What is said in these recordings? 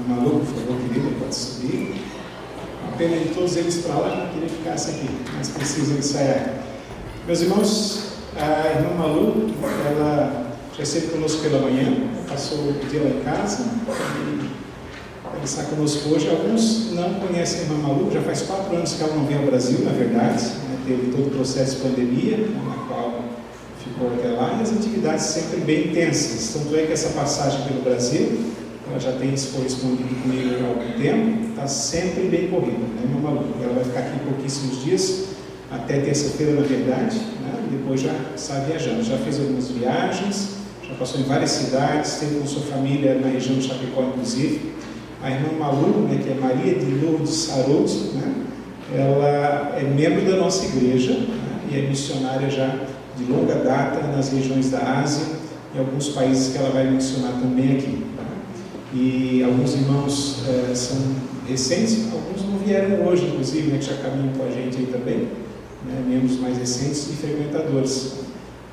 Malu, por favor, querida, pode subir. A pena de todos eles para lá, eu queria que ficasse aqui, mas precisam ensaiar. Meus irmãos, a irmã Malu, ela já esteve conosco pela manhã, passou o dia lá em casa, e ela está conosco hoje. Alguns não conhecem a irmã Malu, já faz 4 anos que ela não vem ao Brasil, na verdade, né? Teve todo o processo de pandemia, na qual ficou até lá, e as atividades sempre bem intensas. Tanto é que essa passagem pelo Brasil, ela já tem se correspondido comigo há algum tempo, está sempre bem corrida, né, meu Malu? Ela vai ficar aqui pouquíssimos dias, até terça-feira, na verdade, né? E depois já está viajando. Já fez algumas viagens, já passou em várias cidades, esteve com sua família na região de Chapecó, inclusive. A irmã Malu, né, que é Maria de Lourdes Haroldo, né? Ela é membro da nossa igreja, né? E é missionária já de longa data nas regiões da Ásia e alguns países que ela vai mencionar também aqui. E alguns irmãos são recentes, alguns não vieram hoje, inclusive, né, que já caminham com a gente aí também, né, membros mais recentes e frequentadores.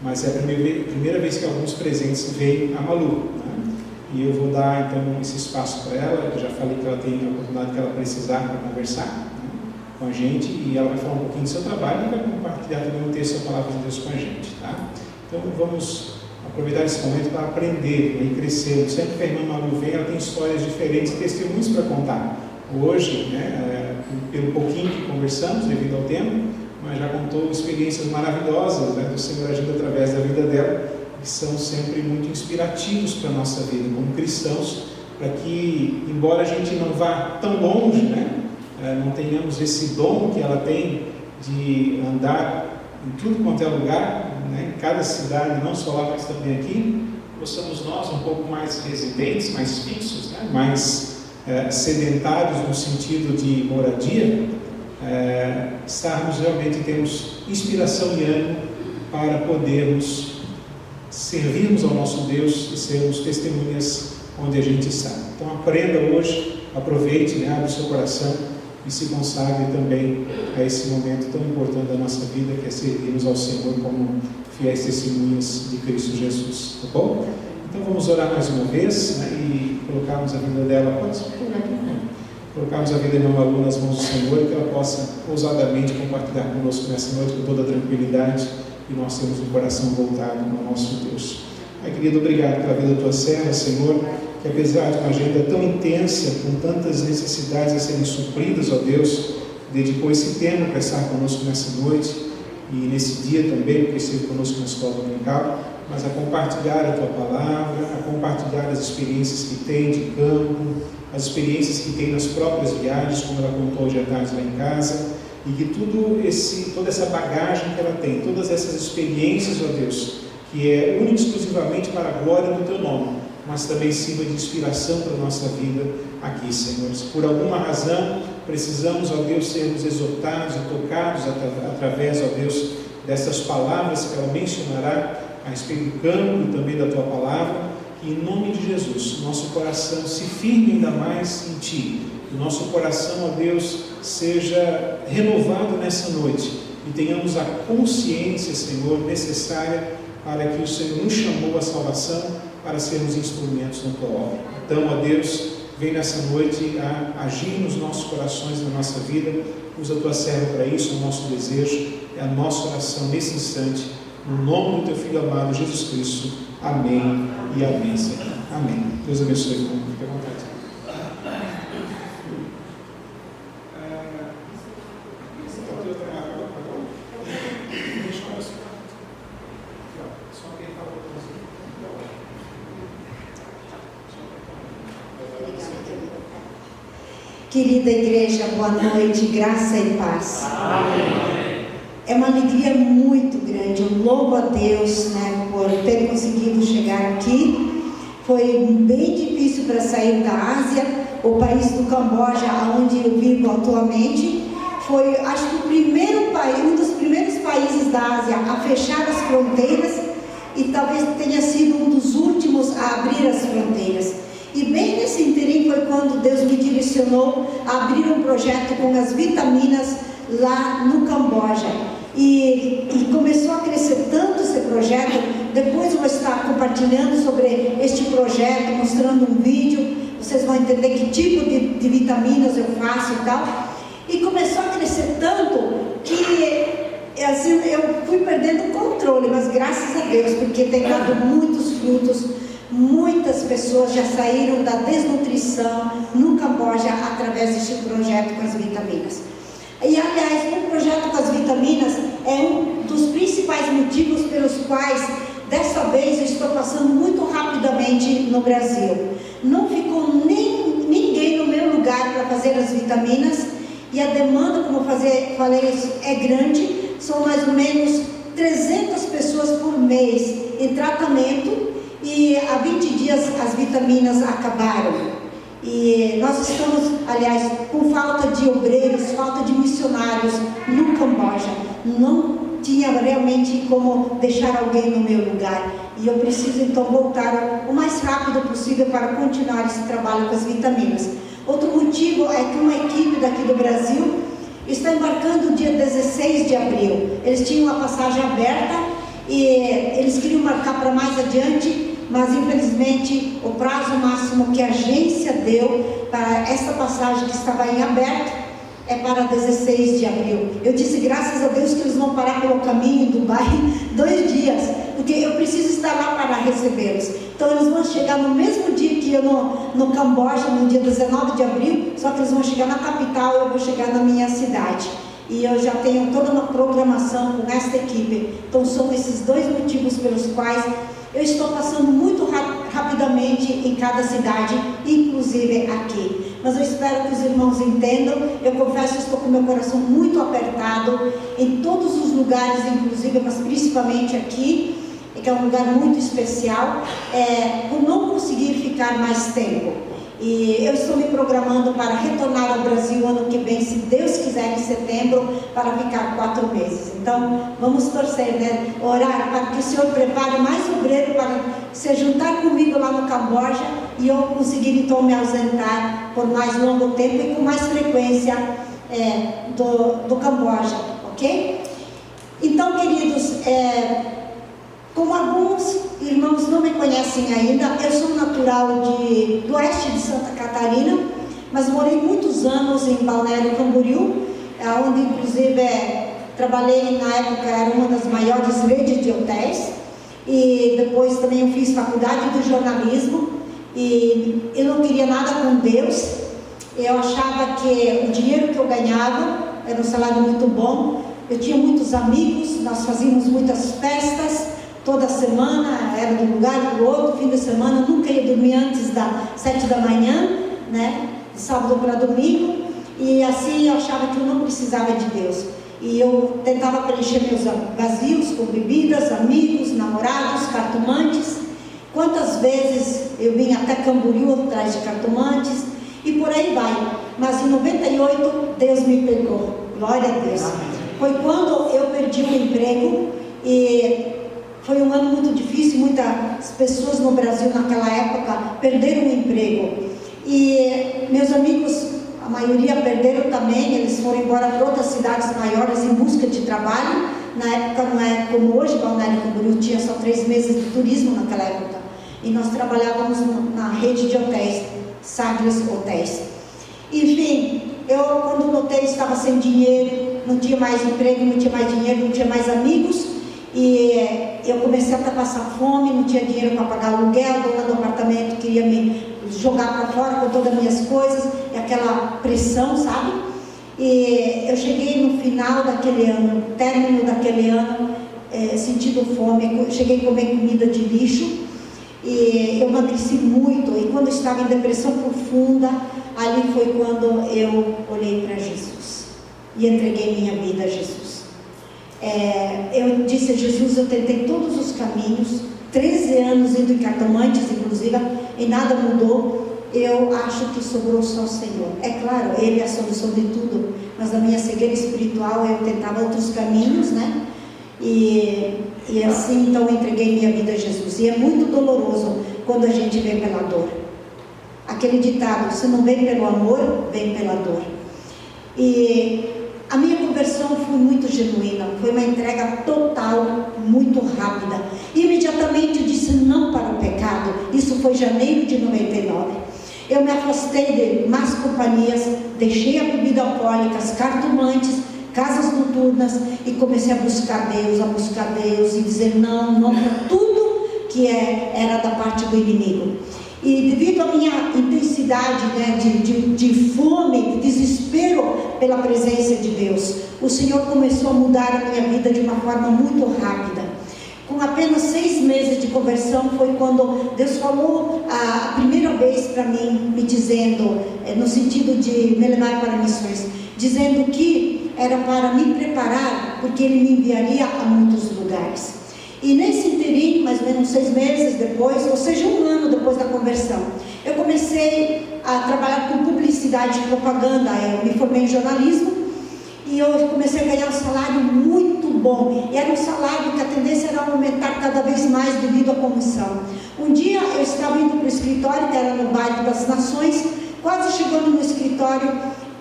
Mas é a primeira vez que alguns presentes veem a Malu, né? E eu vou dar então esse espaço para ela. Eu já falei que ela tem a oportunidade que ela precisar para conversar, né, com a gente, e ela vai falar um pouquinho do seu trabalho e vai compartilhar também um texto da palavra de Deus com a gente, tá? Então vamos aproveitar esse momento para aprender, né, e crescer. Sempre que a irmã Malu vem, ela tem histórias diferentes e testemunhos para contar. Hoje, né, pelo pouquinho que conversamos, devido ao tempo, mas já contou experiências maravilhosas, né, do Senhor agindo através da vida dela, que são sempre muito inspirativos para a nossa vida como cristãos, para que, embora a gente não vá tão longe, né, não tenhamos esse dom que ela tem de andar em tudo quanto é lugar, né, em cada cidade, não só lá, mas também aqui, possamos nós, um pouco mais residentes, mais fixos, né, mais sedentários no sentido de moradia, estarmos realmente, termos inspiração e ânimo para podermos servirmos ao nosso Deus e sermos testemunhas onde a gente está. Então aprenda hoje, aproveite, né, abra o seu coração e se consagre também a esse momento tão importante da nossa vida, que é servirmos ao Senhor como fiéis testemunhas de Cristo Jesus, tá bom? Então vamos orar mais uma vez, né, e colocarmos a vida dela, pode colocar aqui, né? Colocarmos a vida de Malu nas mãos do Senhor, e que ela possa ousadamente compartilhar conosco nessa noite com toda a tranquilidade, e nós temos o coração voltado ao nosso Deus. Pai querido, obrigado pela vida da tua serva, Senhor, que apesar de uma agenda tão intensa, com tantas necessidades a serem supridas, ó Deus, dedicou esse tempo para estar conosco nessa noite e nesse dia também, porque esteve conosco na escola dominical, mas a compartilhar a tua palavra, a compartilhar as experiências que tem de campo, as experiências que tem nas próprias viagens, como ela contou hoje à tarde lá em casa, e que toda essa bagagem que ela tem, todas essas experiências, ó Deus, que é única e exclusivamente para a glória do teu nome, mas também sirva de inspiração para a nossa vida aqui, Senhor. Se por alguma razão precisamos, ó Deus, sermos exortados e tocados através, ó Deus, dessas palavras que ela mencionará a respeito do campo e também da tua palavra, que em nome de Jesus, nosso coração se firme ainda mais em Ti, que o nosso coração, ó Deus, seja renovado nessa noite e tenhamos a consciência, Senhor, necessária para que o Senhor nos chamou à salvação para sermos instrumentos na tua obra. Então, ó Deus, vem nessa noite a agir nos nossos corações, na nossa vida. Usa a tua serva para isso, é o nosso desejo, é a nossa oração nesse instante, no nome do teu Filho amado, Jesus Cristo. Amém e amém, Senhor. Amém. Deus abençoe. Fique à vontade. Querida igreja, boa noite, graça e paz. Amém. É uma alegria muito grande, eu louvo a Deus, né, por ter conseguido chegar aqui. Foi bem difícil para sair da Ásia, o país do Camboja, onde eu vivo atualmente. Foi, acho que um dos primeiros países da Ásia a fechar as fronteiras, e talvez tenha sido um dos últimos a abrir as fronteiras. E bem nesse interim foi quando Deus me direcionou a abrir um projeto com as vitaminas lá no Camboja. E começou a crescer tanto esse projeto. Depois vou estar compartilhando sobre este projeto, mostrando um vídeo. Vocês vão entender que tipo de vitaminas eu faço e tal. E começou a crescer tanto que assim, eu fui perdendo o controle, mas graças a Deus, porque tem dado muitos frutos. Muitas pessoas já saíram da desnutrição no Camboja através deste projeto com as vitaminas. E aliás, o projeto com as vitaminas é um dos principais motivos pelos quais dessa vez eu estou passando muito rapidamente no Brasil. Não ficou ninguém no meu lugar para fazer as vitaminas, e a demanda, como eu falei, é grande. São mais ou menos 300 pessoas por mês em tratamento, e há 20 dias as vitaminas acabaram. E nós estamos, aliás, com falta de obreiros, falta de missionários no Camboja. Não tinha realmente como deixar alguém no meu lugar. E eu preciso então voltar o mais rápido possível para continuar esse trabalho com as vitaminas. Outro motivo é que uma equipe daqui do Brasil está embarcando dia 16 de abril. Eles tinham uma passagem aberta e eles queriam marcar para mais adiante, mas infelizmente o prazo máximo que a agência deu para essa passagem que estava em aberto é para 16 de abril. Eu disse, graças a Deus, que eles vão parar pelo caminho em Dubai 2 dias, porque eu preciso estar lá para recebê-los. Então eles vão chegar no mesmo dia que eu no Camboja, no dia 19 de abril, só que eles vão chegar na capital e eu vou chegar na minha cidade. E eu já tenho toda uma programação com esta equipe. Então são esses 2 motivos pelos quais eu estou passando muito rapidamente em cada cidade, inclusive aqui. Mas eu espero que os irmãos entendam. Eu confesso que estou com meu coração muito apertado em todos os lugares, inclusive, mas principalmente aqui, que é um lugar muito especial, por não conseguir ficar mais tempo. E eu estou me programando para retornar ao Brasil ano que vem, se Deus quiser, em setembro, para ficar 4 meses. Então, vamos torcer, né? Orar para que o Senhor prepare mais obreiro para se juntar comigo lá no Camboja e eu conseguir então me ausentar por mais longo tempo e com mais frequência do Camboja, ok? Então, queridos, como alguns irmãos não me conhecem ainda, eu sou natural do oeste de Santa Catarina, mas morei muitos anos em Balneário Camboriú, onde inclusive trabalhei na época, era uma das maiores redes de hotéis, e depois também eu fiz faculdade de jornalismo, e eu não queria nada com Deus. Eu achava que o dinheiro que eu ganhava era um salário muito bom, eu tinha muitos amigos, nós fazíamos muitas festas, toda semana, era de um lugar para o outro, fim de semana, nunca ia dormir antes das 7 da manhã, né? De sábado para domingo, e assim eu achava que eu não precisava de Deus. E eu tentava preencher meus vazios com bebidas, amigos, namorados, cartomantes. Quantas vezes eu vim até Camboriú atrás de cartomantes, e por aí vai. Mas em 98, Deus me pegou, glória a Deus. Foi quando eu perdi o emprego, e foi um ano muito difícil. Muitas pessoas no Brasil naquela época perderam o emprego, e meus amigos, a maioria perderam também. Eles foram embora para outras cidades maiores em busca de trabalho. Na época não é como hoje, Balneário Camboriú tinha só 3 meses de turismo naquela época, e nós trabalhávamos na rede de hotéis, Sagres Hotéis. Enfim, eu quando notei estava sem dinheiro, não tinha mais emprego, não tinha mais dinheiro, não tinha mais amigos, e eu comecei a passar fome, não tinha dinheiro para pagar aluguel. A dona do apartamento queria me jogar para fora com todas as minhas coisas, e aquela pressão, sabe? E eu cheguei no final daquele ano, no término daquele ano, sentindo fome. Eu cheguei a comer comida de lixo, e eu emagreci muito, e quando eu estava em depressão profunda, ali foi quando eu olhei para Jesus e entreguei minha vida a Jesus. Eu disse a Jesus, eu tentei todos os caminhos, 13 anos indo em cartomantes, inclusive, e nada mudou. Eu acho que sobrou só o Senhor. É claro, Ele é a solução de tudo, mas na minha cegueira espiritual eu tentava outros caminhos, né? E assim, então, eu entreguei minha vida a Jesus. E é muito doloroso quando a gente vem pela dor. Aquele ditado, se não vem pelo amor, vem pela dor. E a minha conversão foi muito genuína, foi uma entrega total, muito rápida. E imediatamente eu disse não para foi em janeiro de 99. Eu me afastei de más companhias, deixei a bebida alcoólica, as cartomantes, casas noturnas, e comecei a buscar Deus, e dizer não para tudo que era da parte do inimigo. E devido à minha intensidade, né, de fome, de desespero pela presença de Deus, o Senhor começou a mudar a minha vida de uma forma muito rápida. Com apenas 6 meses de conversão foi quando Deus falou a primeira vez para mim, me dizendo, no sentido de me levar para missões, dizendo que era para me preparar, porque Ele me enviaria a muitos lugares. E nesse interim, mais ou menos 6 meses depois, ou seja, 1 ano depois da conversão, eu comecei a trabalhar com publicidade e propaganda. Eu me formei em jornalismo e eu comecei a ganhar um salário muito bom. E era um salário que a tendência era aumentar cada vez mais devido à comissão. Um dia eu estava indo para o escritório, que era no bairro das Nações. Quase chegando no escritório,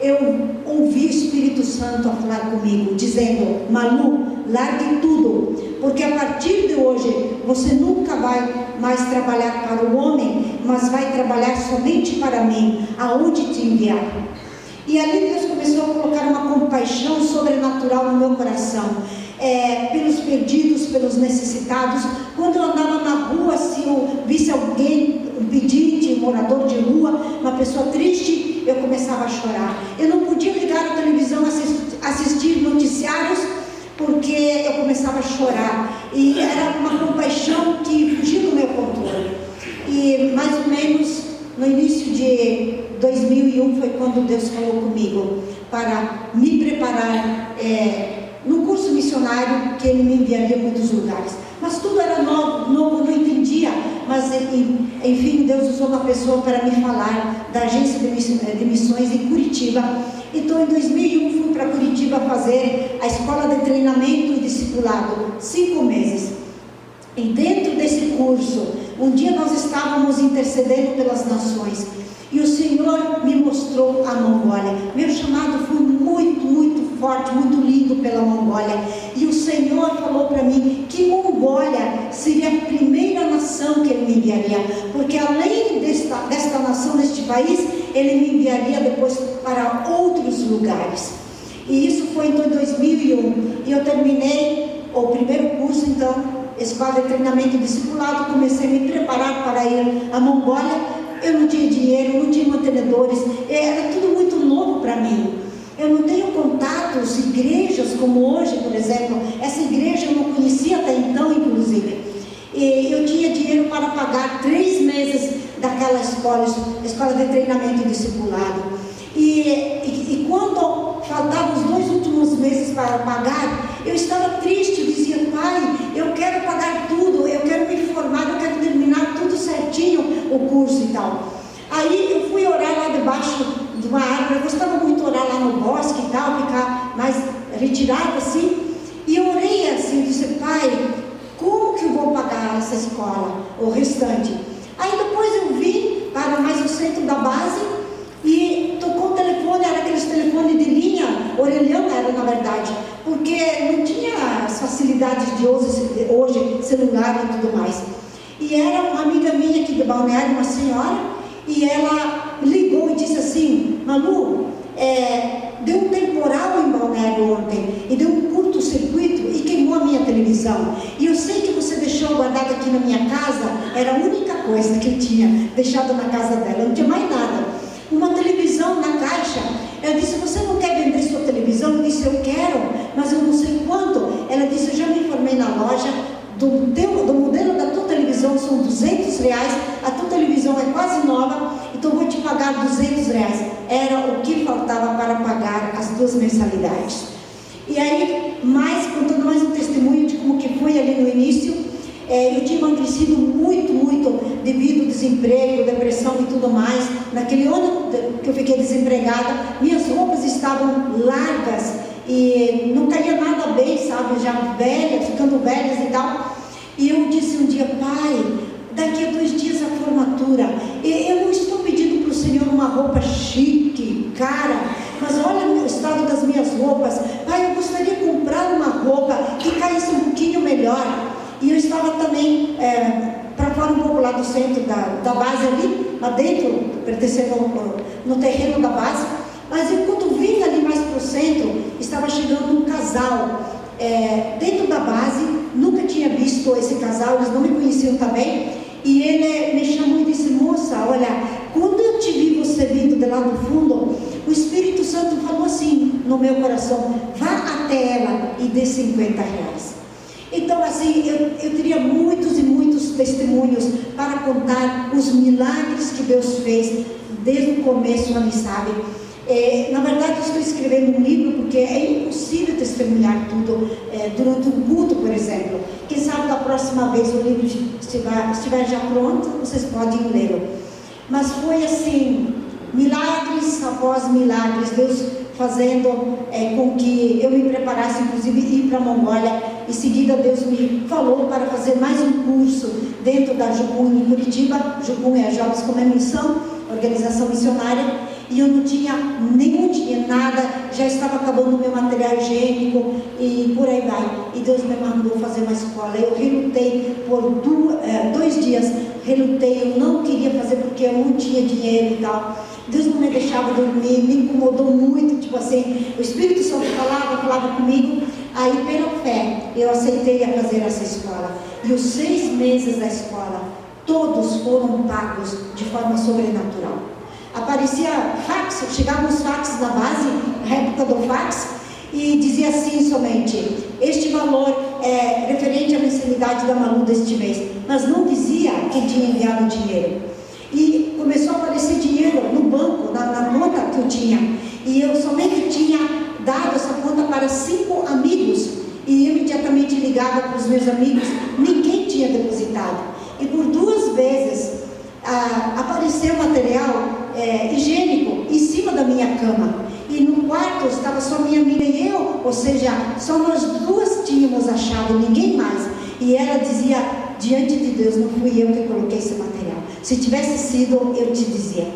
eu ouvi o Espírito Santo a falar comigo, dizendo: Malu, largue tudo, porque a partir de hoje você nunca vai mais trabalhar para o homem, mas vai trabalhar somente para mim, aonde te enviar. E ali Deus começou a colocar uma compaixão sobrenatural no meu coração, pelos perdidos, pelos necessitados. Quando eu andava na rua, se eu visse alguém, um pedinte, um morador de rua, uma pessoa triste, eu começava a chorar. Eu não podia ligar a televisão, assistir noticiários, porque eu começava a chorar. E era uma compaixão que fugia do meu controle. E mais ou menos no início de 2001 foi quando Deus falou comigo para me preparar no curso missionário, que Ele me enviaria a muitos lugares. Mas tudo era novo, não entendia. Mas enfim, Deus usou uma pessoa para me falar da agência de missões em Curitiba. Então em 2001 fui para Curitiba fazer a escola de treinamento e discipulado, 5 meses. E dentro desse curso, um dia nós estávamos intercedendo pelas nações, e o Senhor me mostrou a Mongólia. Meu chamado foi muito, muito forte, muito lindo pela Mongólia. E o Senhor falou para mim que Mongólia seria a primeira nação que Ele me enviaria, porque além desta nação, deste país, Ele me enviaria depois para outros lugares. E isso foi então em 2001. E eu terminei o primeiro curso, então, escola de treinamento e discipulado. Comecei a me preparar para ir à Mongólia. Eu não tinha dinheiro, não tinha mantenedores, era tudo muito novo para mim. Eu não tenho contatos, igrejas como hoje, por exemplo. Essa igreja eu não conhecia até então, inclusive. E eu tinha dinheiro para pagar 3 meses daquela escola de treinamento e discipulado. E quando faltavam os 2 últimos meses para pagar, eu estava triste. Eu dizia: Pai, eu quero pagar tudo, eu quero me formar, eu quero terminar tudo certinho, o curso e tal. Aí eu fui orar lá debaixo de uma árvore. Eu gostava muito de orar lá no bosque e tal, ficar mais retirada assim. E eu orei assim, disse: Pai, como que eu vou pagar essa escola, o restante? Aí depois eu vim para mais o centro da base e tocou o telefone. Era aqueles telefones de linha, orelhão era na verdade, porque não tinha as facilidades de hoje, celular e tudo mais. E era uma amiga minha aqui de Balneário, uma senhora, e ela ligou e disse assim: Malu, deu um temporal em Balneário ontem, e deu um curto-circuito e queimou a minha televisão. E eu sei que você deixou guardada aqui na minha casa, era a única coisa que eu tinha deixado na casa dela, não tinha mais nada. Uma televisão na caixa. Eu disse: você não quer vender sua televisão? Eu disse: eu quero, mas eu não sei quanto. Ela disse: eu já me informei na loja, do modelo da tua televisão são R$200, a tua televisão é quase nova, então vou te pagar R$200. Era o que faltava para pagar as 2 mensalidades. E aí, contando mais um testemunho de como que foi ali no início, eu tinha emagrecido muito, muito devido ao desemprego, depressão e tudo mais. Naquele ano que eu fiquei desempregada, minhas roupas estavam largas e não caía nada bem, sabe, já velha, ficando velhas e tal. E eu disse um dia: Pai, daqui a 2 dias a formatura, eu não estou pedindo para o Senhor uma roupa chique, cara, mas olha o estado das minhas roupas. Pai, eu gostaria de comprar uma roupa que caísse um pouquinho melhor. E eu estava também, para fora um pouco lá do centro da base ali, lá dentro, pertencendo no terreno da base. Mas eu, quando vim ali mais para o centro, estava chegando um casal dentro da base. Nunca tinha visto esse casal, eles não me conheciam também. E ele me chamou e disse: moça, olha, quando eu te vi você vindo de lá do fundo, o Espírito Santo falou assim no meu coração: vá até ela e dê R$50. Então, assim, eu teria muitos e muitos testemunhos para contar os milagres que Deus fez desde o começo ali, sabe? Na verdade, eu estou escrevendo um livro porque é impossível testemunhar tudo durante um culto, por exemplo. Quem sabe da próxima vez o livro estiver já pronto, vocês podem lê-lo. Mas foi assim, milagres após milagres, Deus fazendo com que eu me preparasse, inclusive, ir para a Mongólia. Em seguida, Deus me falou para fazer mais um curso dentro da Jugum em Curitiba. Jugum é Jovens com a Missão, organização missionária. E eu não tinha nenhum dinheiro, nada, já estava acabando o meu material higiênico e por aí vai. E Deus me mandou fazer uma escola. Eu relutei por 2 dias, relutei, eu não queria fazer porque eu não tinha dinheiro e tal. Deus não me deixava dormir, me incomodou muito, tipo assim, o Espírito Santo falava comigo. Aí, pela fé, eu aceitei a fazer essa escola. E os 6 meses da escola, todos foram pagos de forma sobrenatural. Aparecia fax, chegavam os fax na base, na época do fax, e dizia assim somente: este valor é referente à mensalidade da Malu deste mês, mas não dizia quem tinha enviado o dinheiro. E começou a aparecer dinheiro no banco, na conta que eu tinha, e eu somente tinha dado essa conta para 5 amigos, e eu imediatamente ligava para os meus amigos, ninguém tinha depositado. E por 2 vezes apareceu material higiênico em cima da minha cama, e no quarto estava só minha amiga e eu, ou seja, só nós 2 tínhamos a chave, ninguém mais. E ela dizia diante de Deus: não fui eu que coloquei esse material, se tivesse sido, eu te dizia.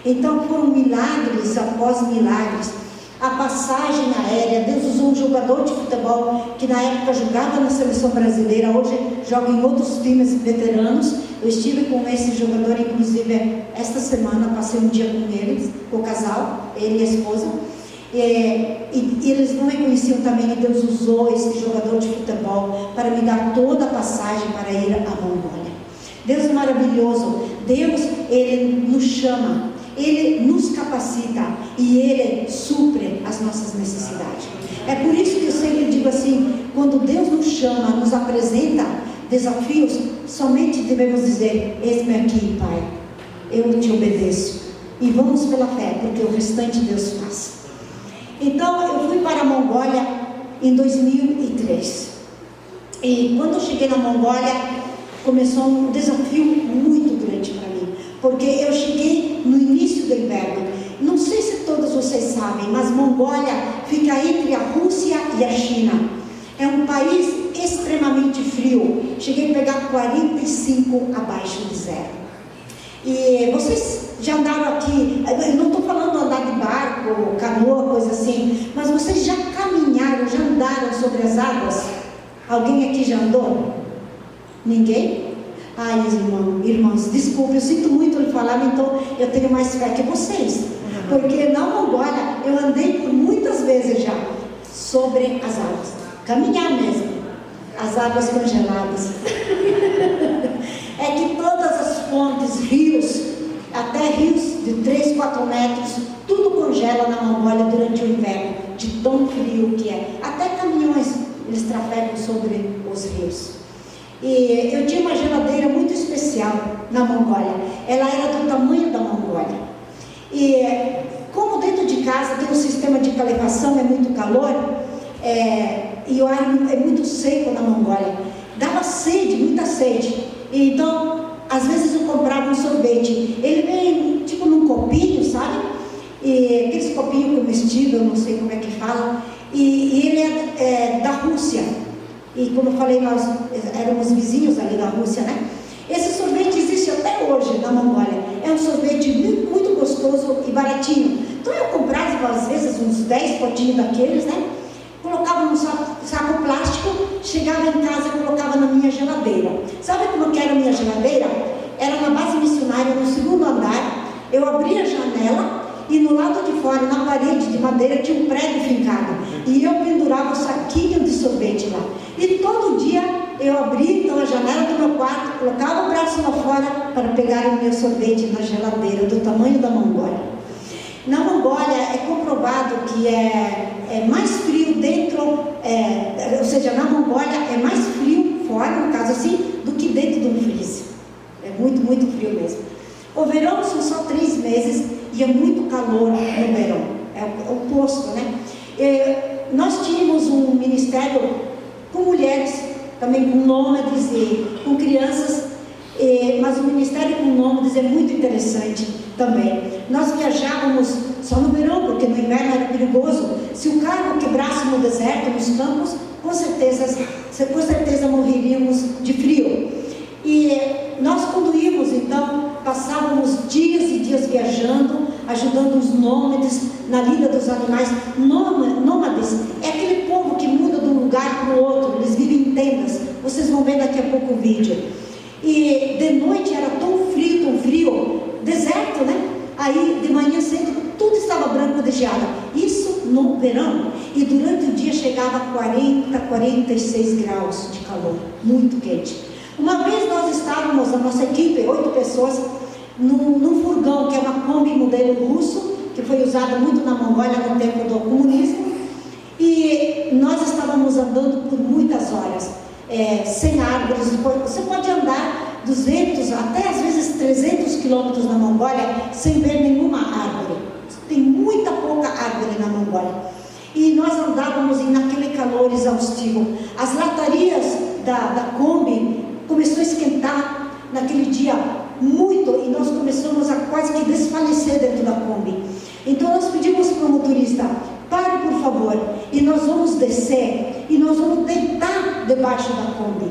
Então foram milagres após milagres. A passagem aérea, Deus usou um jogador de futebol que na época jogava na seleção brasileira, hoje joga em outros times veteranos. Eu estive com esse jogador, inclusive esta semana, passei um dia com eles, com o casal, ele e a esposa, e eles não me conheciam também, e Deus usou esse jogador de futebol para me dar toda a passagem para ir à Mongólia. Deus é maravilhoso. Deus, Ele nos chama, Ele nos capacita e Ele supre as nossas necessidades. É por isso que eu sempre digo assim, quando Deus nos chama, nos apresenta desafios, somente devemos dizer: eis-me aqui, Pai, eu te obedeço, e vamos pela fé, porque o restante Deus faz. Então eu fui para a Mongólia em 2003, e quando eu cheguei na Mongólia, começou um desafio muito grande para mim, porque eu cheguei no início do inverno. Não sei se todos vocês sabem, mas Mongólia fica entre a Rússia e a China. É um país extremamente frio. Cheguei a pegar 45 abaixo de zero. E vocês já andaram aqui, eu não estou falando andar de barco, canoa, coisa assim, mas vocês já caminharam, já andaram sobre as águas? Alguém aqui já andou? Ninguém? Ai, irmãos, desculpe, eu sinto muito lhe falar, então eu tenho mais fé que vocês. Porque na Mongólia eu andei por muitas vezes já sobre as águas, caminhar mesmo, as águas congeladas. É que todas as fontes, rios, até rios de 3, 4 metros, tudo congela na Mongólia durante o inverno, de tão frio que é. Até caminhões eles trafegam sobre os rios. E eu tinha uma geladeira muito especial na Mongólia. Ela era do tamanho da Mongólia. E como dentro de casa tem um sistema de calefação, é muito calor, e o ar é muito seco na Mongólia, dava sede, muita sede. Então, às vezes eu comprava um sorvete. Ele vem tipo num copinho, sabe? E aqueles copinhos comestíveis, eu não sei como é que fala. E ele é da Rússia. E como eu falei, nós éramos vizinhos ali da Rússia, né? Esse sorvete existe até hoje na Mongólia. É um sorvete muito, muito gostoso e baratinho. Então eu comprava às vezes uns 10 potinhos daqueles, né? Colocava num saco plástico, chegava em casa e colocava na minha geladeira. Sabe como que era a minha geladeira? Era área, no segundo andar, eu abri a janela e no lado de fora, na parede de madeira, tinha um prego fincado. E eu pendurava o saquinho de sorvete lá. E todo dia eu abria então a janela do meu quarto, colocava o braço lá fora para pegar o meu sorvete na geladeira, do tamanho da Mongólia. Na Mongólia é comprovado que é mais frio dentro, ou seja, na Mongólia é mais frio fora, no caso assim, do que dentro de um freezer. É muito, muito frio mesmo. O verão são só 3 meses e é muito calor no verão. É o oposto, né? Nós tínhamos um ministério com mulheres, também com nômades e com crianças, mas o ministério com nômades é muito interessante também. Nós viajávamos só no verão, porque no inverno era perigoso. Se o carro quebrasse no deserto, nos campos, com certeza morreríamos de frio. E nós, quando íamos, então, passávamos dias e dias viajando, ajudando os nômades na lida dos animais. Nômades é aquele povo que muda de um lugar para o outro, eles vivem em tendas. Vocês vão ver daqui a pouco o vídeo. E de noite era tão frio, deserto, né? Aí de manhã cedo tudo estava branco de geada. Isso no verão. E durante o dia chegava a 40, 46 graus de calor, muito quente. Uma vez nós estávamos, a nossa equipe, 8 pessoas, num furgão, que é uma Kombi modelo russo, que foi usado muito na Mongólia no tempo do comunismo. E nós estávamos andando por muitas horas, sem árvores. Você pode andar 200, até às vezes 300 quilômetros na Mongólia, sem ver nenhuma árvore. Tem muita pouca árvore na Mongólia. E nós andávamos naquele calor exaustivo. As latarias da Kombi começou a esquentar naquele dia muito, e nós começamos a quase que desfalecer dentro da Kombi. Então nós pedimos para o motorista: pare por favor, e nós vamos descer, e nós vamos deitar debaixo da Kombi.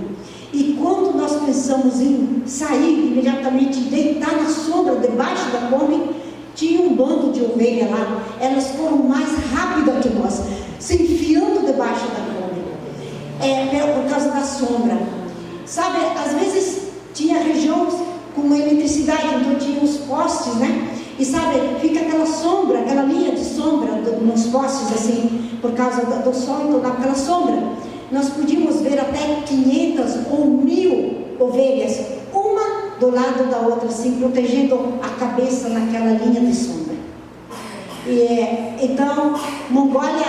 E quando nós pensamos em sair, imediatamente deitar na sombra debaixo da Kombi, tinha um bando de ovelha lá. Elas foram mais rápidas que nós, se enfiando debaixo da Kombi, por causa da sombra. Sabe, às vezes tinha regiões com eletricidade, então tinha os postes, né? E sabe, fica aquela sombra, aquela linha de sombra nos postes, assim, por causa do sol, então dá aquela sombra. Nós podíamos ver até 500 ou 1000 ovelhas, uma do lado da outra, assim, protegendo a cabeça naquela linha de sombra. Então, Mongólia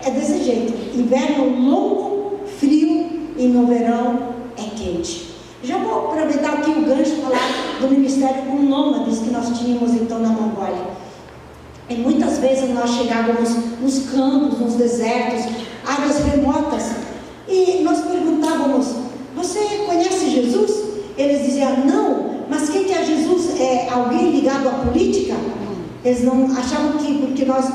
é desse jeito: inverno longo, frio, e no verão é quente. Já vou aproveitar aqui o gancho e falar do ministério com nômades que nós tínhamos então na Mongólia. E muitas vezes nós chegávamos nos campos, nos desertos, áreas remotas, e nós perguntávamos: você conhece Jesus? Eles diziam: não, mas quem que é Jesus? É alguém ligado à política? Eles não achavam que porque nós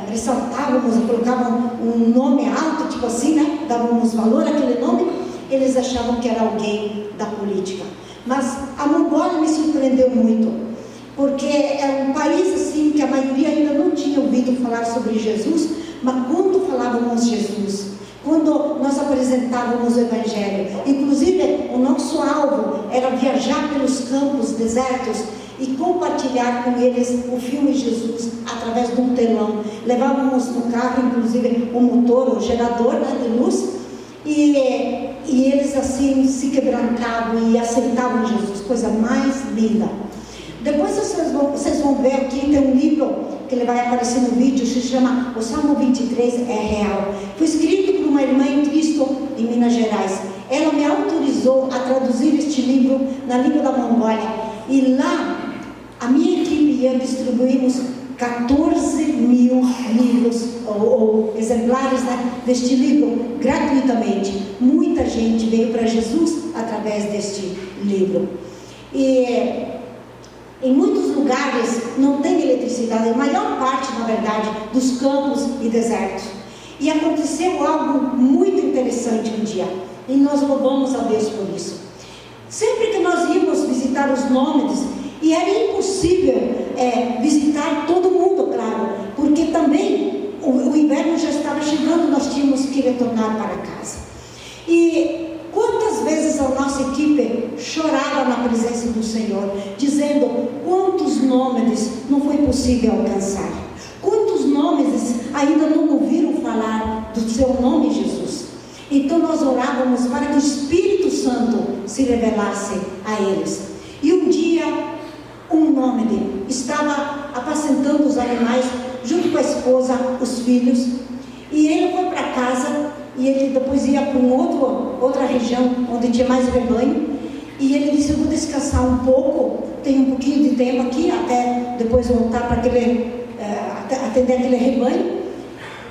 ressaltávamos e colocávamos um nome alto, tipo assim, né? Dávamos valor àquele nome, eles achavam que era alguém da política. Mas a Mongólia me surpreendeu muito, porque é um país assim que a maioria ainda não tinha ouvido falar sobre Jesus, mas quando falávamos Jesus, quando nós apresentávamos o Evangelho, inclusive o nosso alvo era viajar pelos campos desertos e compartilhar com eles o filme Jesus através de um telão. Levávamos no carro, inclusive, o motor, o gerador, né, de luz, e eles assim se quebrantavam e aceitavam Jesus, coisa mais linda. Depois vocês vão ver aqui, tem um livro que ele vai aparecer no vídeo, se chama O Salmo 23 é Real. Foi escrito por uma irmã em Cristo em Minas Gerais. Ela me autorizou a traduzir este livro na língua da Mongólia, e lá a minha equipe e eu distribuímos 14 mil livros ou exemplares, né, deste livro gratuitamente. Muita gente veio para Jesus através deste livro. E em muitos lugares não tem eletricidade, a maior parte, na verdade, dos campos e desertos. E aconteceu algo muito interessante um dia, e nós louvamos a Deus por isso. Sempre que nós íamos visitar os nômades, e era impossível visitar todo mundo, claro, porque também o inverno já estava chegando, nós tínhamos que retornar para casa. E quantas vezes a nossa equipe chorava na presença do Senhor, dizendo: nômades não foi possível alcançar? Quantos nômades ainda não ouviram falar do seu nome, Jesus? Então nós orávamos para que o Espírito Santo se revelasse a eles. E um dia, um nômade estava apacentando os animais junto com a esposa, os filhos, e ele foi para casa, e ele depois ia para outra região onde tinha mais rebanho, e ele disse: eu vou descansar um pouco, tenho um pouquinho de tempo aqui, até depois voltar para atender aquele rebanho.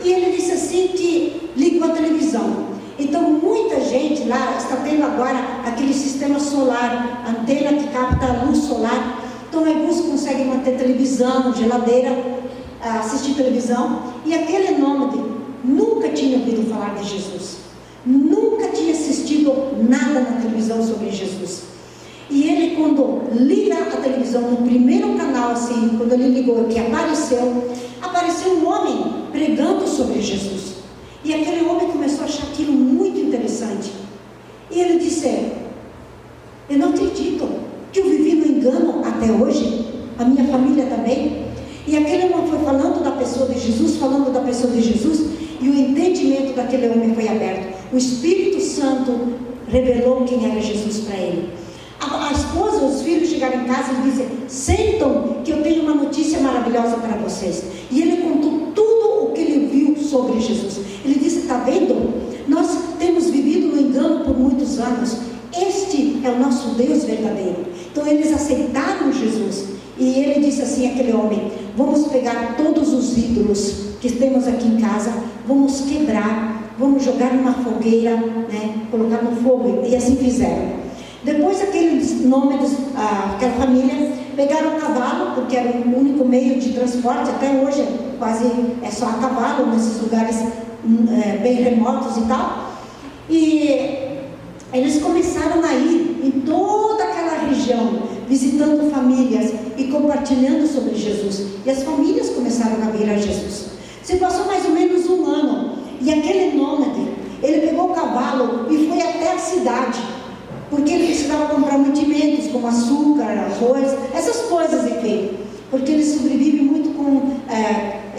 E ele disse assim que ligou a televisão. Então muita gente lá está tendo agora aquele sistema solar, antena que capta a luz solar. Então alguns conseguem manter televisão, geladeira, assistir televisão. E aquele nômade nunca tinha ouvido falar de Jesus, nunca tinha assistido nada na televisão sobre Jesus. E ele, quando liga a televisão, no primeiro canal, assim, quando ele ligou, que apareceu um homem pregando sobre Jesus. E aquele homem começou a achar aquilo muito interessante. E ele disse: eu não acredito que eu vivi no engano até hoje, a minha família também. E aquele homem foi falando da pessoa de Jesus, e o entendimento daquele homem foi aberto. O Espírito Santo revelou quem era Jesus para ele. A esposa, os filhos chegaram em casa e dizem: sentam que eu tenho uma notícia maravilhosa para vocês. E ele contou tudo o que ele viu sobre Jesus. Ele disse: está vendo? Nós temos vivido no engano por muitos anos. Este é o nosso Deus verdadeiro. Então eles aceitaram Jesus. E ele disse assim, aquele homem: vamos pegar todos os ídolos que temos aqui em casa, vamos quebrar, vamos jogar numa fogueira, né, colocar no fogo. E assim fizeram. Depois aqueles nômades, aquela família, pegaram o cavalo, porque era o único meio de transporte. Até hoje quase é só a cavalo nesses lugares bem remotos e tal. E eles começaram a ir em toda aquela região, visitando famílias e compartilhando sobre Jesus. E as famílias começaram a vir a Jesus. Se passou mais ou menos um ano, e aquele nômade, ele pegou o cavalo e foi até a cidade, porque ele precisava comprar mantimentos como açúcar, arroz, essas coisas, enfim, porque ele sobrevive muito com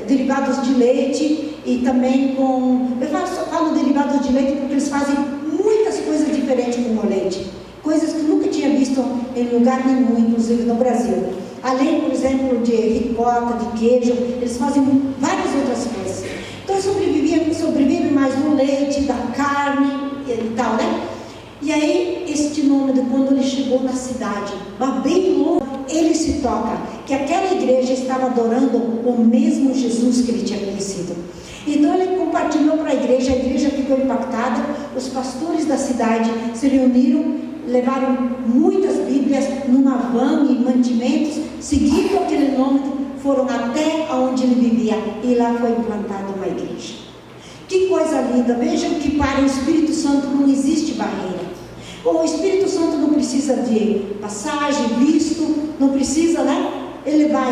derivados de leite e também com... Eu falo derivados de leite porque eles fazem muitas coisas diferentes com o leite, coisas que nunca tinha visto em lugar nenhum, inclusive no Brasil. Além, por exemplo, de ricota, de queijo, eles fazem várias outras coisas. Então sobrevive mais do leite, da carne e tal, né? E aí, este nômade, quando ele chegou na cidade, bem longe, ele se toca que aquela igreja estava adorando o mesmo Jesus que ele tinha conhecido. Então ele compartilhou para a igreja ficou impactada, os pastores da cidade se reuniram, levaram muitas Bíblias numa van e mantimentos, seguindo aquele nômade, foram até onde ele vivia, e lá foi implantada uma igreja. Que coisa linda! Vejam que para o Espírito Santo não existe barreira. O Espírito Santo não precisa de passagem, visto, não precisa, né? Ele vai.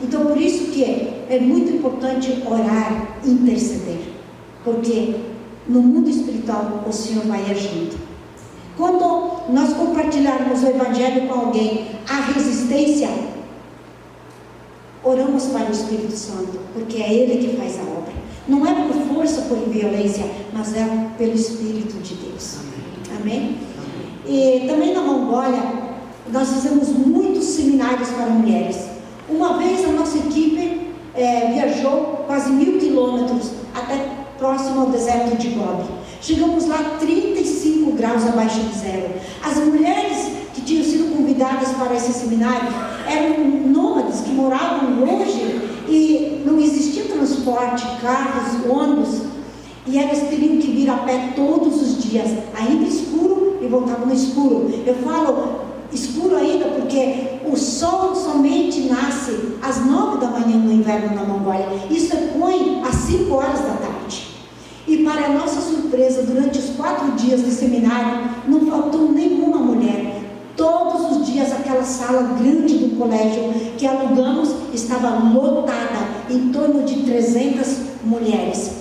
Então por isso que é muito importante orar, interceder, porque no mundo espiritual o Senhor vai agindo. Quando nós compartilharmos o Evangelho com alguém, há resistência, oramos para o Espírito Santo, porque é Ele que faz a obra. Não é por força, por violência, mas é pelo Espírito de Deus. Amém? E também na Mongólia, nós fizemos muitos seminários para mulheres. Uma vez a nossa equipe viajou quase 1000 quilômetros até próximo ao deserto de Gobi. Chegamos lá 35 graus abaixo de zero. As mulheres que tinham sido convidadas para esse seminário eram nômades que moravam longe e não existia transporte, carros, ônibus, e elas teriam que vir a pé todos os dias, ainda escuro, e voltavam no escuro. Eu falo escuro ainda porque o sol somente nasce às 9 da manhã no inverno na Mongólia. Isso põe às 5 horas da tarde. E para nossa surpresa, durante os 4 dias de seminário, não faltou nenhuma mulher. Todos os dias aquela sala grande do colégio que alugamos estava lotada, em torno de 300 mulheres.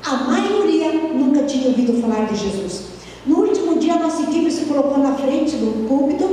A maioria nunca tinha ouvido falar de Jesus. No último dia a nossa equipe se colocou na frente do púlpito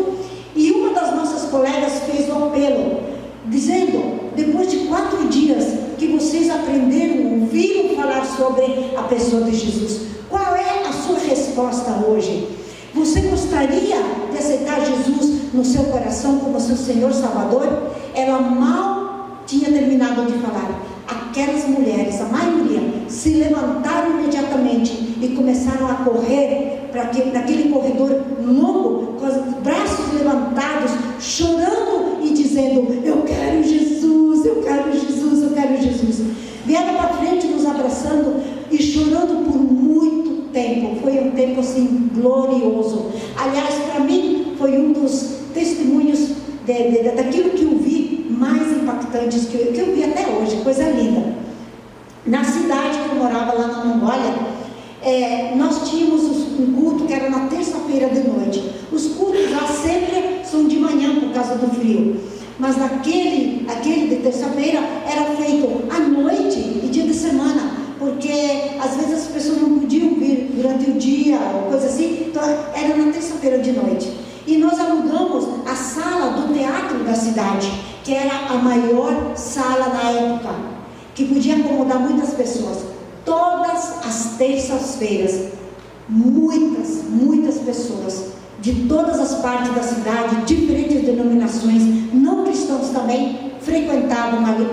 e uma das nossas colegas fez o apelo: dizendo, depois de 4 dias que vocês aprenderam, ouviram falar sobre a pessoa de Jesus, qual é a sua resposta hoje? Você gostaria de aceitar Jesus no seu coração como seu Senhor Salvador? Ela mal tinha terminado de falar. Aquelas mulheres, a maioria, se levantaram imediatamente e começaram a correr naquele corredor longo, com os braços levantados, chorando e dizendo: eu quero Jesus, eu quero Jesus, eu quero Jesus. Vieram para frente nos abraçando e chorando por muito tempo. Foi um tempo assim glorioso. Aliás, para mim foi um dos testemunhos daquilo que eu vi mais impactantes que eu vi até hoje, coisa linda. Na cidade que eu morava, lá na Mongólia, nós tínhamos um culto que era na terça-feira de noite. Os cultos lá sempre são de manhã por causa do frio, mas aquele de terça-feira era feito à noite e dia de semana, porque às vezes as pessoas não podiam vir durante o dia ou coisa assim, então era na terça-feira de noite. E nós alugamos a sala do teatro da cidade, que era a maior sala na época, que podia acomodar muitas pessoas. Todas as terças-feiras, muitas pessoas de todas as partes da cidade, diferentes denominações, não cristãos também, frequentavam ali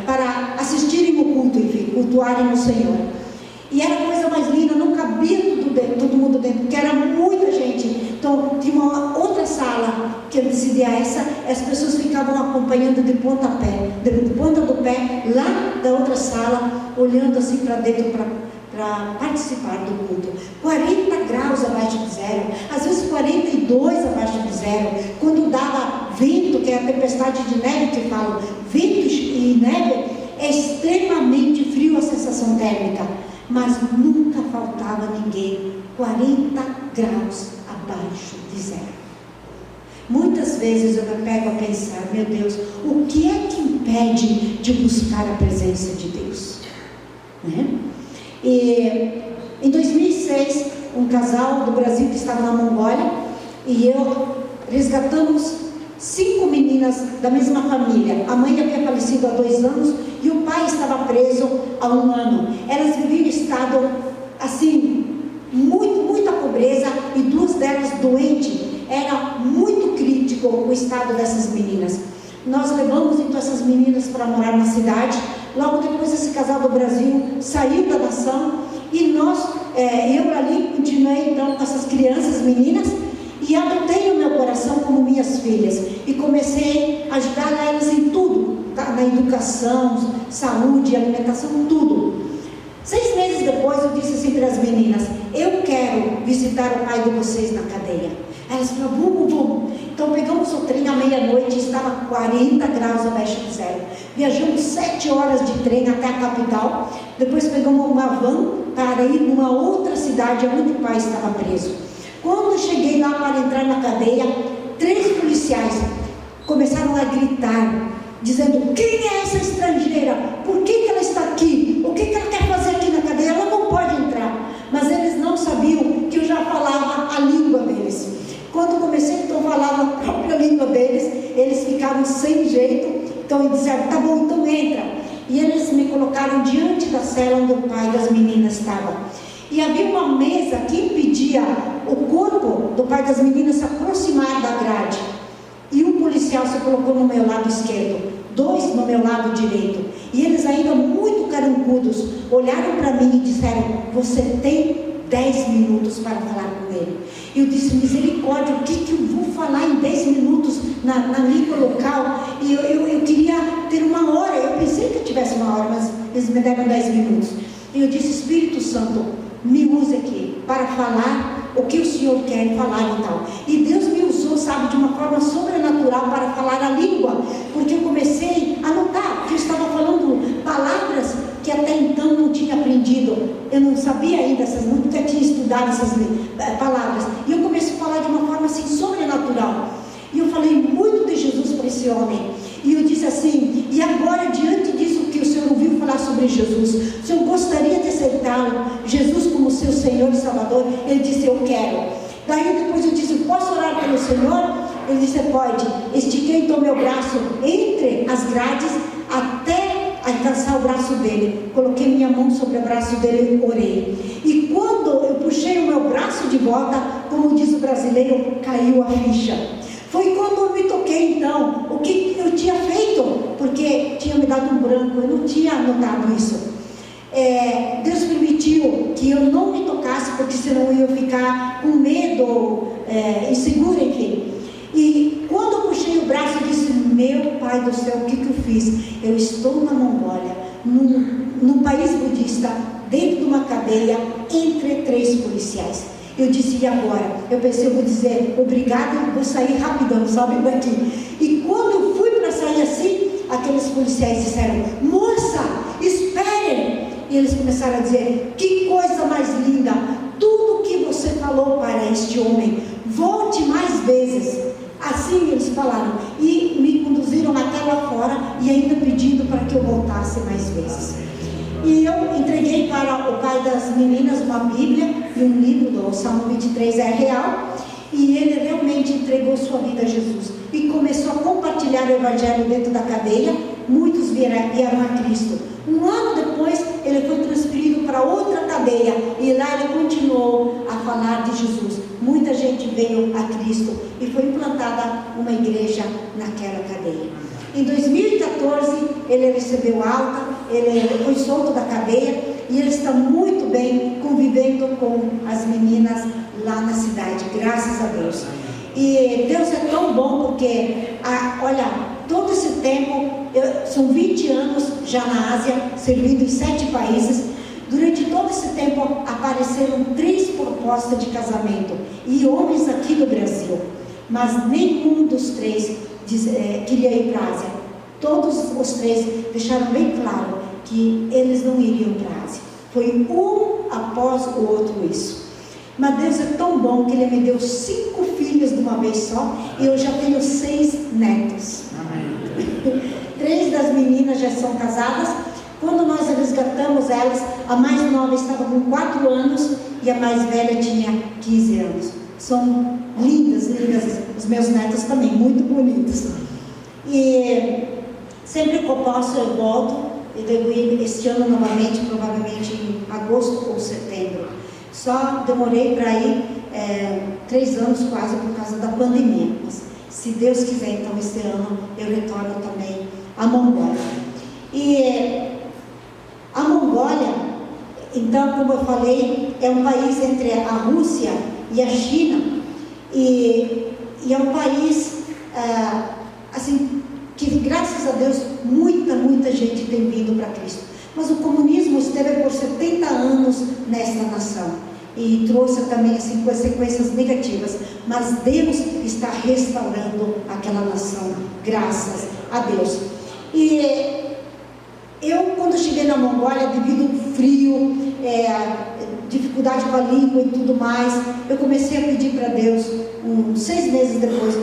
para assistirem o culto, enfim, cultuarem o Senhor. E era a coisa mais linda, não cabia todo mundo dentro, porque era muita gente. Então tinha uma outra sala que antecedia essa, as pessoas ficavam acompanhando de ponta do pé, lá da outra sala, olhando assim para dentro para participar do culto. 40 graus abaixo de zero, às vezes 42 abaixo de zero, quando dava vento, que é a tempestade de neve que falam, vento e neve, é extremamente frio a sensação térmica, mas nunca faltava ninguém. 40 graus abaixo de zero. Muitas vezes eu me pego a pensar: meu Deus, o que é que impede de buscar a presença de Deus? Né? E em 2006, um casal do Brasil que estava na Mongólia e eu resgatamos 5 meninas da mesma família. A mãe havia falecido há 2 anos e o pai estava preso há 1 ano. Elas viviam em estado assim, muita pobreza, e 2 delas doentes. Era muito crítico o estado dessas meninas. Nós levamos então essas meninas para morar na cidade. Logo depois esse casal do Brasil saiu da nação e eu ali continuei então com essas crianças, meninas, e adotei o meu coração como minhas filhas e comecei a ajudar elas em tudo, na educação, saúde, alimentação, tudo. 6 meses depois eu disse assim para as meninas: eu quero visitar o pai de vocês na cadeia. Elas falaram: vamos. Então pegamos o trem à meia-noite, estava 40 graus abaixo de zero. Viajamos 7 horas de trem até a capital. Depois pegamos uma van para ir numa outra cidade onde o pai estava preso. Quando cheguei lá para entrar na cadeia, 3 policiais começaram a gritar, dizendo: quem é essa estrangeira? Por que ela está aqui? O que ela quer fazer aqui na cadeia? Ela não pode entrar. Mas eles não sabiam que eu já falava a língua deles. Quando comecei então a falar a própria língua deles, eles ficaram sem jeito. Então eles disseram: tá bom, então entra. E eles me colocaram diante da cela onde o pai das meninas estava. E havia uma mesa que impedia o corpo do pai das meninas se aproximar da grade. E um policial se colocou no meu lado esquerdo, 2 no meu lado direito. E eles ainda muito carancudos olharam para mim e disseram: você tem 10 minutos para falar com ele. Eu disse: misericórdia, o que eu vou falar em 10 minutos na língua local? E eu queria ter 1 hora. Eu pensei que eu tivesse 1 hora, mas eles me deram 10 minutos. E eu disse: Espírito Santo, me use aqui para falar o que o Senhor quer falar e tal. E Deus me usou, sabe, de uma forma sobrenatural para falar a língua, porque eu comecei a notar que eu estava falando palavras que até então não tinha aprendido. Eu não sabia ainda nunca tinha estudado essas palavras. E eu comecei a falar de uma forma assim sobrenatural. E eu falei muito de Jesus para esse homem. E eu disse assim: e agora, diante disso que o Senhor ouviu falar sobre Jesus, o Senhor gostaria de aceitá-lo, Jesus, como seu Senhor e Salvador? Ele disse: eu quero. Daí depois eu disse: posso orar pelo Senhor? Ele disse: pode. Estiquei então meu braço entre as grades até alcançar o braço dele. Coloquei minha mão sobre o braço dele e orei. E quando eu puxei o meu braço de volta, como diz o brasileiro, caiu a ficha. Foi quando eu me toquei então o que eu tinha feito, porque tinha me dado um branco, eu não tinha notado isso. Deus permitiu que eu não me tocasse, porque senão eu ia ficar com medo, insegura, enfim. E quando eu puxei o braço, eu disse: meu Pai do céu, o que eu fiz? Eu estou na Mongólia, num país budista, dentro de uma cadeia, entre 3 policiais. Eu disse: e agora? Eu pensei, eu vou dizer obrigado e vou sair rapidão, sabe, daqui. E quando eu fui para sair assim, aqueles policiais disseram: moça, espere! E eles começaram a dizer: que coisa mais linda, tudo que você falou para este homem, volte mais vezes. Assim eles falaram, e me conduziram até lá fora, e ainda pedindo para que eu voltasse mais vezes. E eu entreguei para o pai das meninas uma Bíblia e um livro do Salmo 23, é real, e ele realmente entregou sua vida a Jesus e começou a compartilhar o Evangelho dentro da cadeia. Muitos vieram a Cristo. Um ano depois ele foi transferido para outra cadeia, e lá ele continuou a falar de Jesus. Muita gente veio a Cristo e foi implantada uma igreja naquela cadeia. Em 2014 ele recebeu alta, ele foi solto da cadeia, e ele está muito bem convivendo com as meninas lá na cidade, graças a Deus. E Deus é tão bom, porque olha, todo esse tempo, são 20 anos já na Ásia, servindo em 7 países. Durante todo esse tempo apareceram 3 propostas de casamento, e homens aqui do Brasil, mas nenhum dos 3 queria ir para a Ásia. Todos os 3 deixaram bem claro que eles não iriam para a Ásia. Foi um após o outro isso. Mas Deus é tão bom que Ele me deu 5 filhos de uma vez só, e eu já tenho 6 netos. 3 das meninas já são casadas. Quando nós resgatamos elas, a mais nova estava com 4 anos e a mais velha tinha 15 anos. São lindas, lindas. Os meus netos também, muito bonitos. E sempre que eu posso, eu volto. Eu devo ir este ano novamente, provavelmente em agosto ou setembro. Só demorei para ir 3 anos quase por causa da pandemia. Mas se Deus quiser, então este ano eu retorno também à Mongólia. E a Mongólia, então, como eu falei, é um país entre a Rússia e a China, e é um país assim, que graças a Deus muita gente tem vindo para Cristo. Mas o comunismo esteve por 70 anos nesta nação e trouxe também assim consequências negativas, mas Deus está restaurando aquela nação, graças a Deus. E eu, quando cheguei na Mongólia, devido ao frio, dificuldade com a língua e tudo mais, eu comecei a pedir para Deus, 6 meses depois: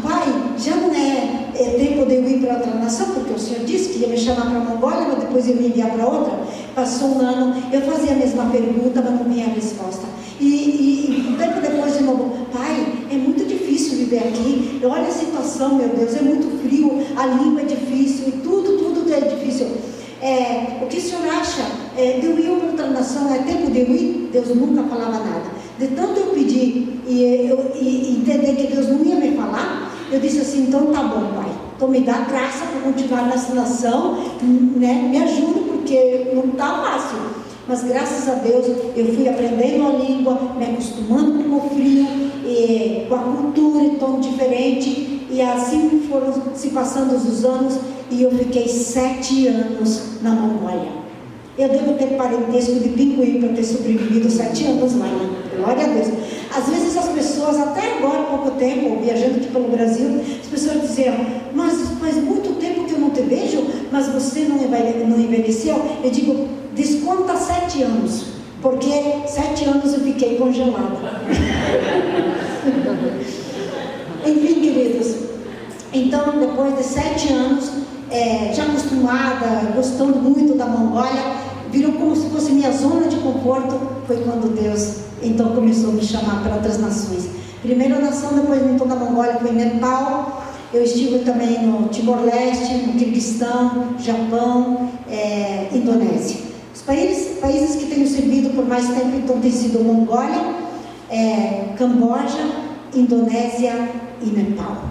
Pai, já não é tempo de eu ir para outra nação, porque o Senhor disse que ia me chamar para a Mongólia, mas depois ia me enviar para outra. Passou um ano, eu fazia a mesma pergunta, mas não vinha a resposta. E um tempo depois de novo: Pai, é muito difícil viver aqui, olha a situação, meu Deus, é muito frio, a língua é difícil, e tudo é difícil. O que o Senhor acha de eu ir para outra nação? É tempo de eu ir? Deus nunca falava nada. De tanto eu pedir e entender que Deus não ia me falar, eu disse assim: então tá bom, Pai, então me dá graça para continuar nessa nação, né? Me ajuda, porque não está fácil. Mas graças a Deus eu fui aprendendo a língua, me acostumando com o frio, com a cultura e tom diferente, e assim foram se passando os anos, e eu fiquei 7 anos na Mongólia. Eu devo ter parentesco de pinguim para ter sobrevivido 7 anos lá, né? Glória a Deus. Às vezes as pessoas, até agora, há pouco tempo, viajando aqui pelo Brasil, as pessoas diziam: mas faz muito tempo que eu não te vejo, mas você não envelheceu. Eu digo: desconta 7 anos, porque 7 anos eu fiquei congelada. Enfim, queridos, então depois de 7 anos, já acostumada, gostando muito da Mongólia, virou como se fosse minha zona de conforto. Foi quando Deus então começou a me chamar para outras nações. Primeira nação, depois então da Mongólia foi Nepal. Eu estive também no Timor-Leste, no Quirguistão, Japão, Indonésia. Os países que tenho servido por mais tempo então tem sido Mongólia, Camboja, Indonésia e Nepal.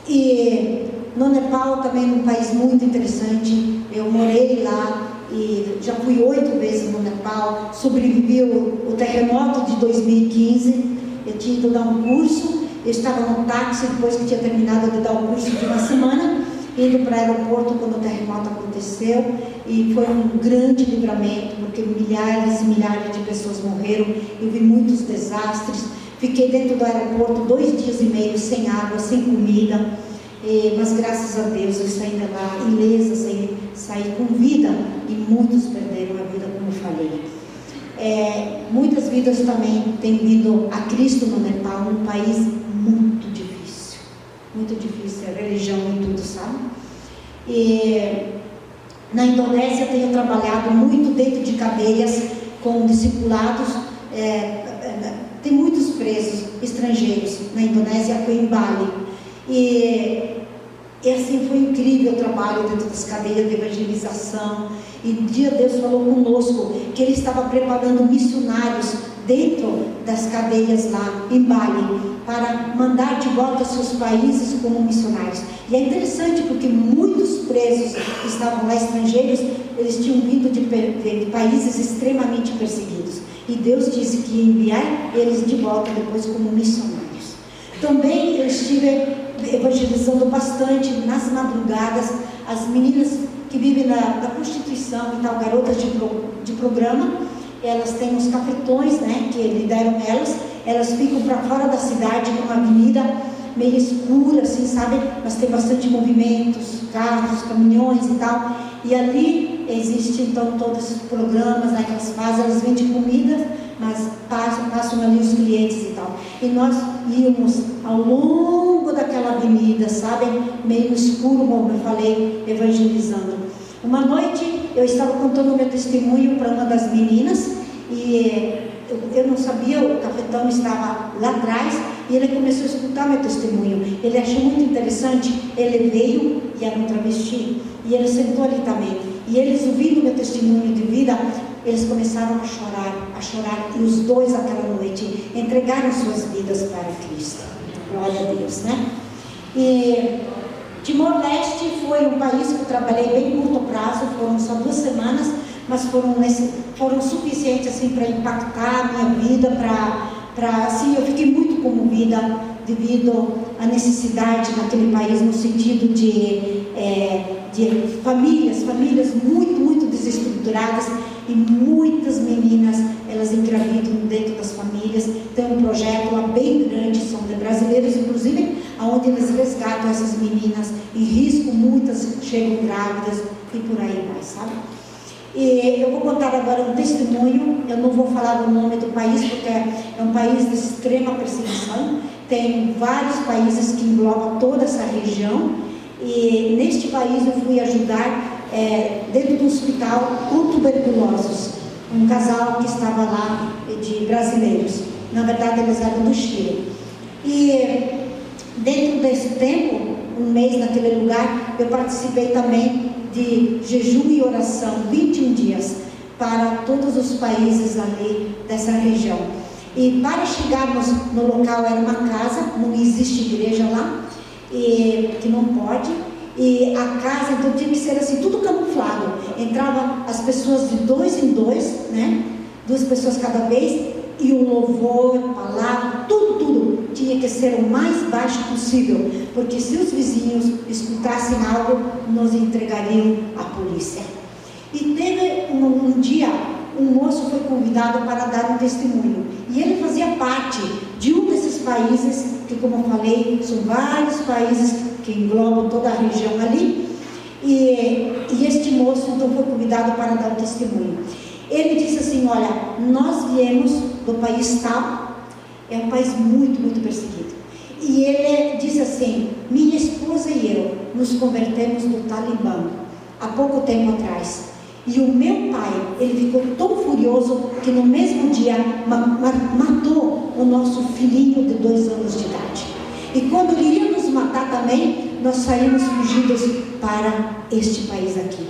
E no Nepal também um país muito interessante. Eu morei lá e já fui 8 vezes no Nepal. Sobrevivi o terremoto de 2015. Eu tinha ido dar um curso. Eu estava no táxi depois que tinha terminado de dar o curso de uma semana, indo para o aeroporto quando o terremoto aconteceu, e foi um grande livramento, porque milhares e milhares de pessoas morreram. Eu vi muitos desastres. Fiquei dentro do aeroporto 2 dias e meio sem água, sem comida, mas graças a Deus eu saí de lá ilesa, saí com vida, e muitos perderam a vida, como eu falei. Muitas vidas também têm vindo a Cristo no Nepal, um país muito difícil, a religião e tudo, sabe? E na Indonésia tenho trabalhado muito dentro de cadeias com discipulados. Tem muitos presos estrangeiros na Indonésia, foi em Bali, e assim foi incrível o trabalho dentro das cadeias de evangelização. E um dia Deus falou conosco que Ele estava preparando missionários dentro das cadeias lá em Bali, para mandar de volta aos seus países como missionários. E é interessante porque muitos presos que estavam lá, estrangeiros, eles tinham vindo de países extremamente perseguidos, e Deus disse que ia enviar eles de volta depois como missionários. Também eu estive evangelizando bastante nas madrugadas as meninas que vivem da prostituição e tal, garotas de programa. Elas têm uns cafetões, né, que lideram elas ficam para fora da cidade, numa avenida meio escura, assim, sabe, mas tem bastante movimentos, carros, caminhões e tal, e ali existe então todos esses programas, né, que elas fazem, elas vendem comida, mas passam ali os clientes e tal, e nós íamos ao longo daquela avenida, sabe, meio escuro, como eu falei, evangelizando. Uma noite eu estava contando o meu testemunho para uma das meninas, e eu não sabia, o cafetão estava lá atrás, e ele começou a escutar meu testemunho. Ele achou muito interessante, ele veio, e era um travesti, e ele sentou ali também, e eles ouvindo meu testemunho de vida, eles começaram a chorar, e os dois aquela noite entregaram suas vidas para Cristo. Glória a Deus, né? E Timor-Leste foi um país que eu trabalhei bem curto prazo, foram só 2 semanas, mas foram suficientes assim para impactar a minha vida, assim, eu fiquei muito comovida devido à necessidade naquele país, no sentido de famílias muito desestruturadas, e muitas meninas, elas engravidam dentro das famílias. Tem um projeto lá bem grande, são de brasileiros inclusive, onde eles resgatam essas meninas em risco, muitas chegam grávidas e por aí vai, sabe? E eu vou contar agora um testemunho. Eu não vou falar o nome do país, porque é um país de extrema perseguição. Tem vários países que englobam toda essa região, e neste país eu fui ajudar dentro do hospital com tuberculosos, um casal que estava lá de brasileiros, na verdade eles eram do Chile, e dentro desse tempo, um mês naquele lugar, eu participei também de jejum e oração, 21 dias, para todos os países ali dessa região. E para chegarmos no local, era uma casa, não existe igreja lá, que não pode, e a casa então tinha que ser assim, tudo camuflado. Entrava as pessoas de 2 em 2, né? 2 pessoas cada vez, e o louvor, a palavra, tudo tinha que ser o mais baixo possível, porque se os vizinhos escutassem algo, nos entregariam à polícia. E teve um dia, um moço foi convidado para dar um testemunho, e ele fazia parte de um desses países, que como eu falei, são vários países que englobam toda a região ali, e este moço então foi convidado para dar um testemunho. Ele disse assim: olha, nós viemos do país tal, é um país muito perseguido, e ele disse assim: minha esposa e eu nos convertemos do Talibã há pouco tempo atrás, E o meu pai, ele ficou tão furioso que no mesmo dia matou o nosso filhinho de 2 anos de idade. E quando ele ia nos matar também, nós saímos fugidos para este país aqui.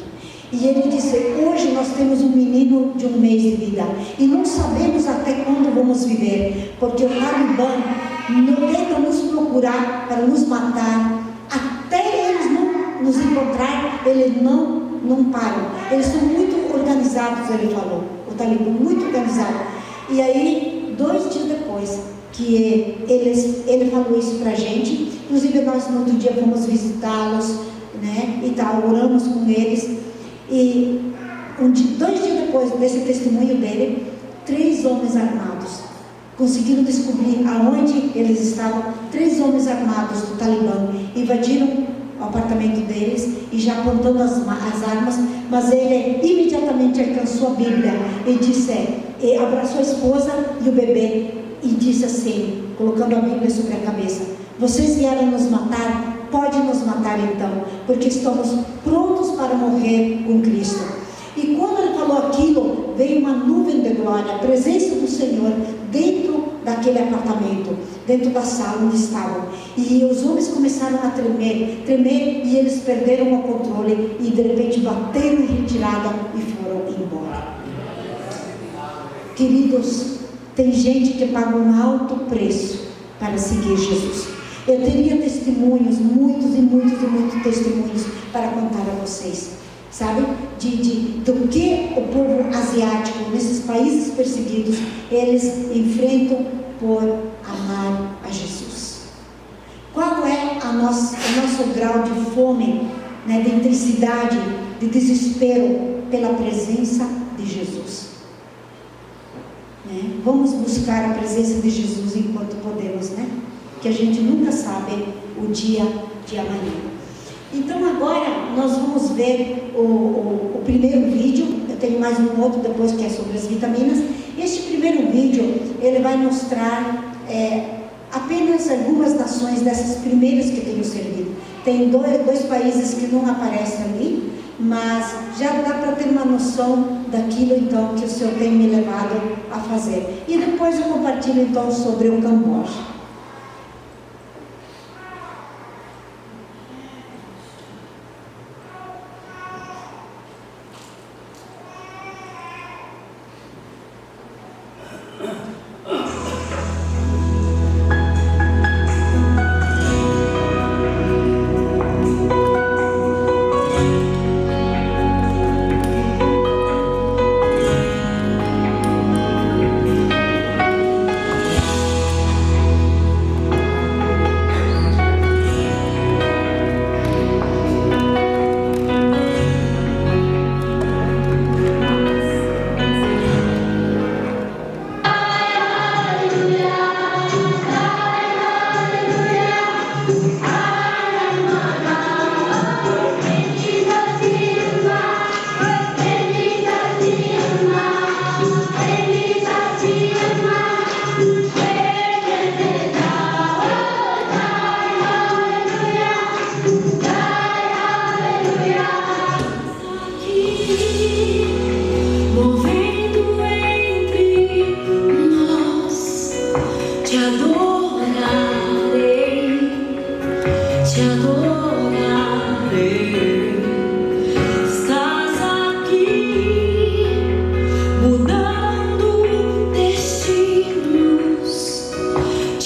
E ele disse: hoje nós temos um menino de 1 mês de vida e não sabemos até quando vamos viver, porque o Talibã tenta nos procurar para nos matar, até eles não nos encontrar, eles não param. Eles são muito organizados, ele falou, o Talibã, muito organizado. E aí, 2 dias depois que ele falou isso para a gente, inclusive nós no outro dia fomos visitá-los, né, e tal, oramos com eles. E 2 dias depois desse testemunho dele, 3 homens armados conseguiram descobrir aonde eles estavam. 3 homens armados do Talibã invadiram o apartamento deles e já apontando as armas, mas ele imediatamente alcançou a Bíblia e disse, e abraçou a esposa e o bebê e disse assim, colocando a Bíblia sobre a cabeça: vocês vieram nos matar? Pode nos matar então, porque estamos prontos para morrer com Cristo. E quando ele falou aquilo, veio uma nuvem de glória, a presença do Senhor dentro daquele apartamento, dentro da sala onde estavam. E os homens começaram a tremer, e eles perderam o controle e de repente bateram em retirada e foram embora. Queridos, tem gente que paga um alto preço para seguir Jesus. Eu teria testemunhos, muitos testemunhos para contar a vocês, sabe? Do que o povo asiático, nesses países perseguidos, eles enfrentam por amar a Jesus. Qual é o nosso grau de fome, né, de intensidade, de desespero pela presença de Jesus? Né? Vamos buscar a presença de Jesus enquanto podemos, né? Que a gente nunca sabe o dia de amanhã. Então agora nós vamos ver o primeiro vídeo. Eu tenho mais um outro depois que é sobre as vitaminas. Este primeiro vídeo, ele vai mostrar apenas algumas nações dessas primeiras que tenho servido. Tem dois países que não aparecem ali, mas já dá para ter uma noção daquilo então que o Senhor tem me levado a fazer. E depois eu compartilho então sobre o Camboja.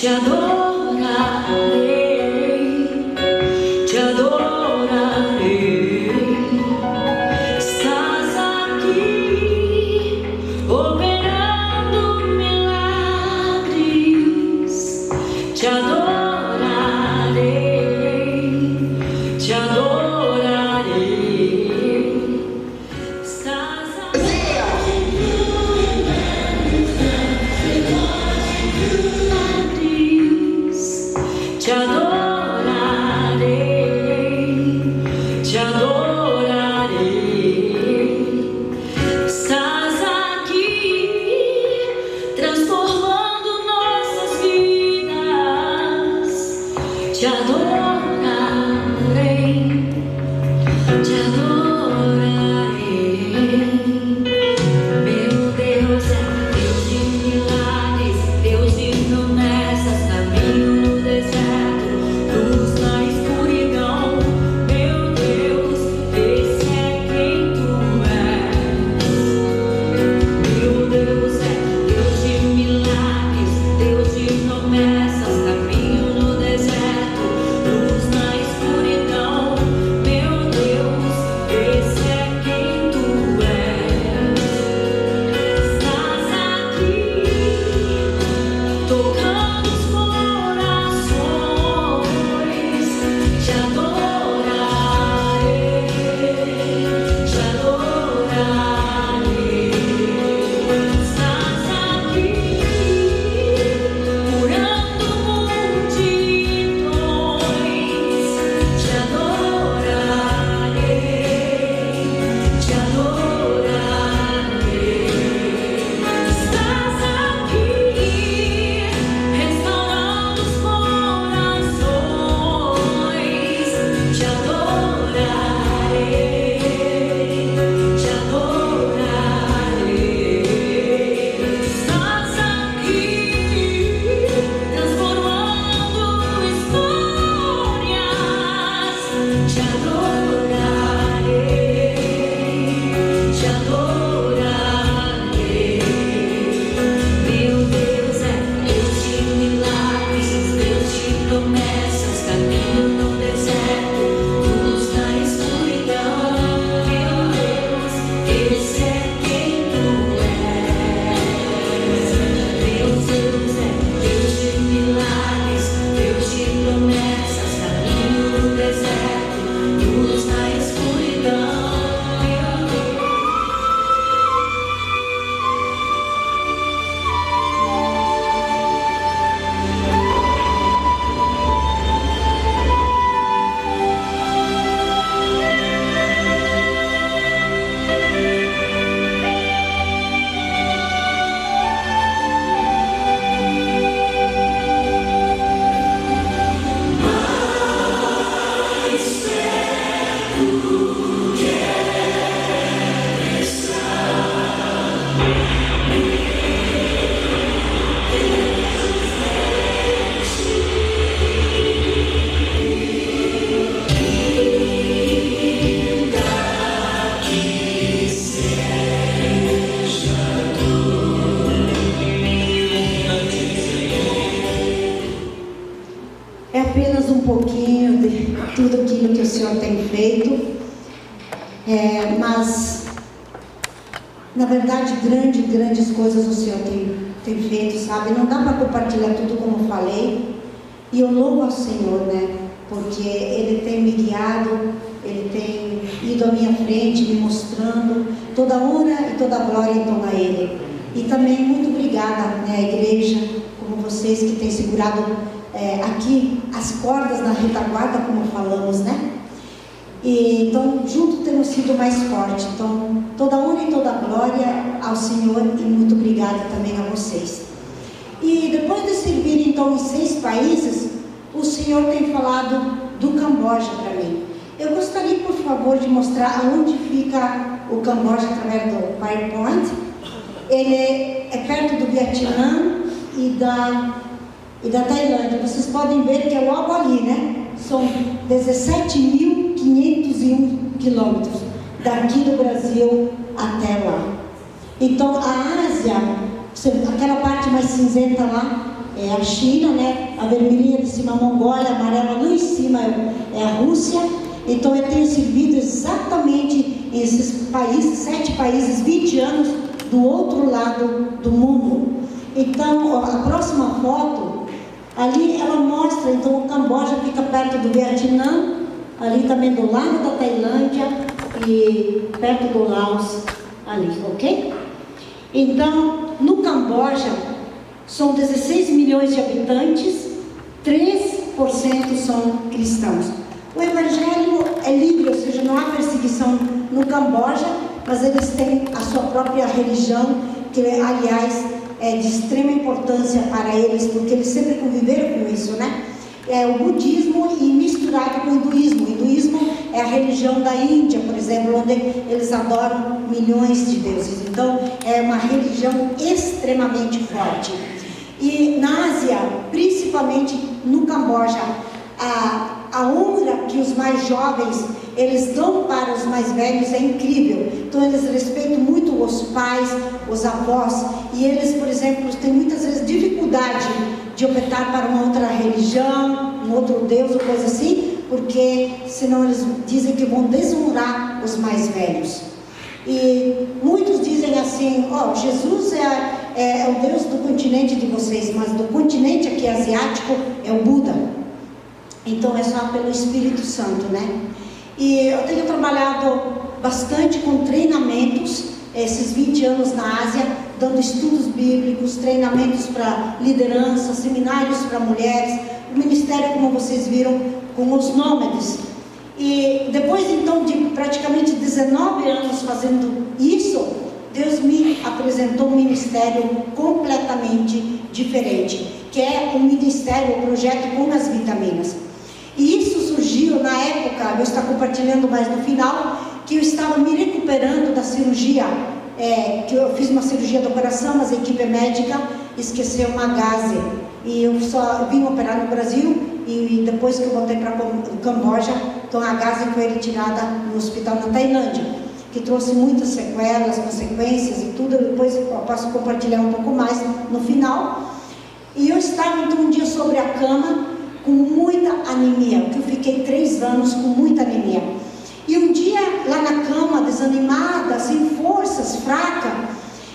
Te adorarei. tudo aquilo que o Senhor tem feito. Mas, na verdade, grandes coisas o Senhor tem feito, sabe? Não dá para compartilhar tudo como eu falei. E eu louvo ao Senhor, né? Porque Ele tem me guiado, Ele tem ido à minha frente, me mostrando toda a honra e toda a glória então a Ele. E também muito obrigada, né, à igreja, como vocês que têm segurado aqui as cordas na retaguarda, como falamos, né? E então juntos temos sido mais fortes. Então toda a honra e toda a glória ao Senhor, e muito obrigada também a vocês. E depois de servir então em 6 países, o Senhor tem falado do Camboja para mim. Eu gostaria, por favor, de mostrar onde fica o Camboja através do PowerPoint. Ele é perto do Vietnã e da Tailândia. Vocês podem ver que é logo ali, né? São 17.501 quilômetros daqui do Brasil até lá. Então a Ásia, aquela parte mais cinzenta lá é a China, né? A vermelhinha de cima a Mongólia, a amarela lá em cima é a Rússia. Então eu tenho servido exatamente esses países, 7 países, 20 anos do outro lado do mundo. Então a próxima foto ali ela mostra, então o Camboja fica perto do Vietnã, ali também do lado da Tailândia e perto do Laos ali, ok? Então no Camboja são 16 milhões de habitantes, 3% são cristãos. O evangelho é livre, ou seja, não há perseguição no Camboja, mas eles têm a sua própria religião, que aliás é de extrema importância para eles, porque eles sempre conviveram com isso, né? É o budismo e misturado com o hinduísmo. O hinduísmo é a religião da Índia, por exemplo, onde eles adoram milhões de deuses. Então, é uma religião extremamente forte. E na Ásia, principalmente no Camboja, a honra que os mais jovens eles dão para os mais velhos é incrível. Então eles respeitam muito os pais, os avós, e eles, por exemplo, têm muitas vezes dificuldade de optar para uma outra religião, um outro Deus ou coisa assim, porque senão eles dizem que vão desonrar os mais velhos. E muitos dizem assim: Jesus é o Deus do continente de vocês, mas do continente aqui asiático é o Buda. Então é só pelo Espírito Santo, né? E eu tenho trabalhado bastante com treinamentos, esses 20 anos na Ásia, dando estudos bíblicos, treinamentos para liderança, seminários para mulheres, o ministério, como vocês viram, com os nômades. E depois então de praticamente 19 anos fazendo isso, Deus me apresentou um ministério completamente diferente, que é um ministério, um projeto com as vitaminas. E isso surgiu na época, eu vou estar compartilhando mais no final, que eu estava me recuperando da cirurgia, que eu fiz uma cirurgia do coração, mas a equipe médica esqueceu uma gase. E eu só vim operar no Brasil, e depois que eu voltei para o Camboja, então a gase foi retirada no hospital na Tailândia, que trouxe muitas sequelas, consequências e tudo. Depois eu posso compartilhar um pouco mais no final. E eu estava então um dia sobre a cama, com muita anemia, que eu fiquei 3 anos com muita anemia. E um dia, lá na cama, desanimada, sem forças, fraca,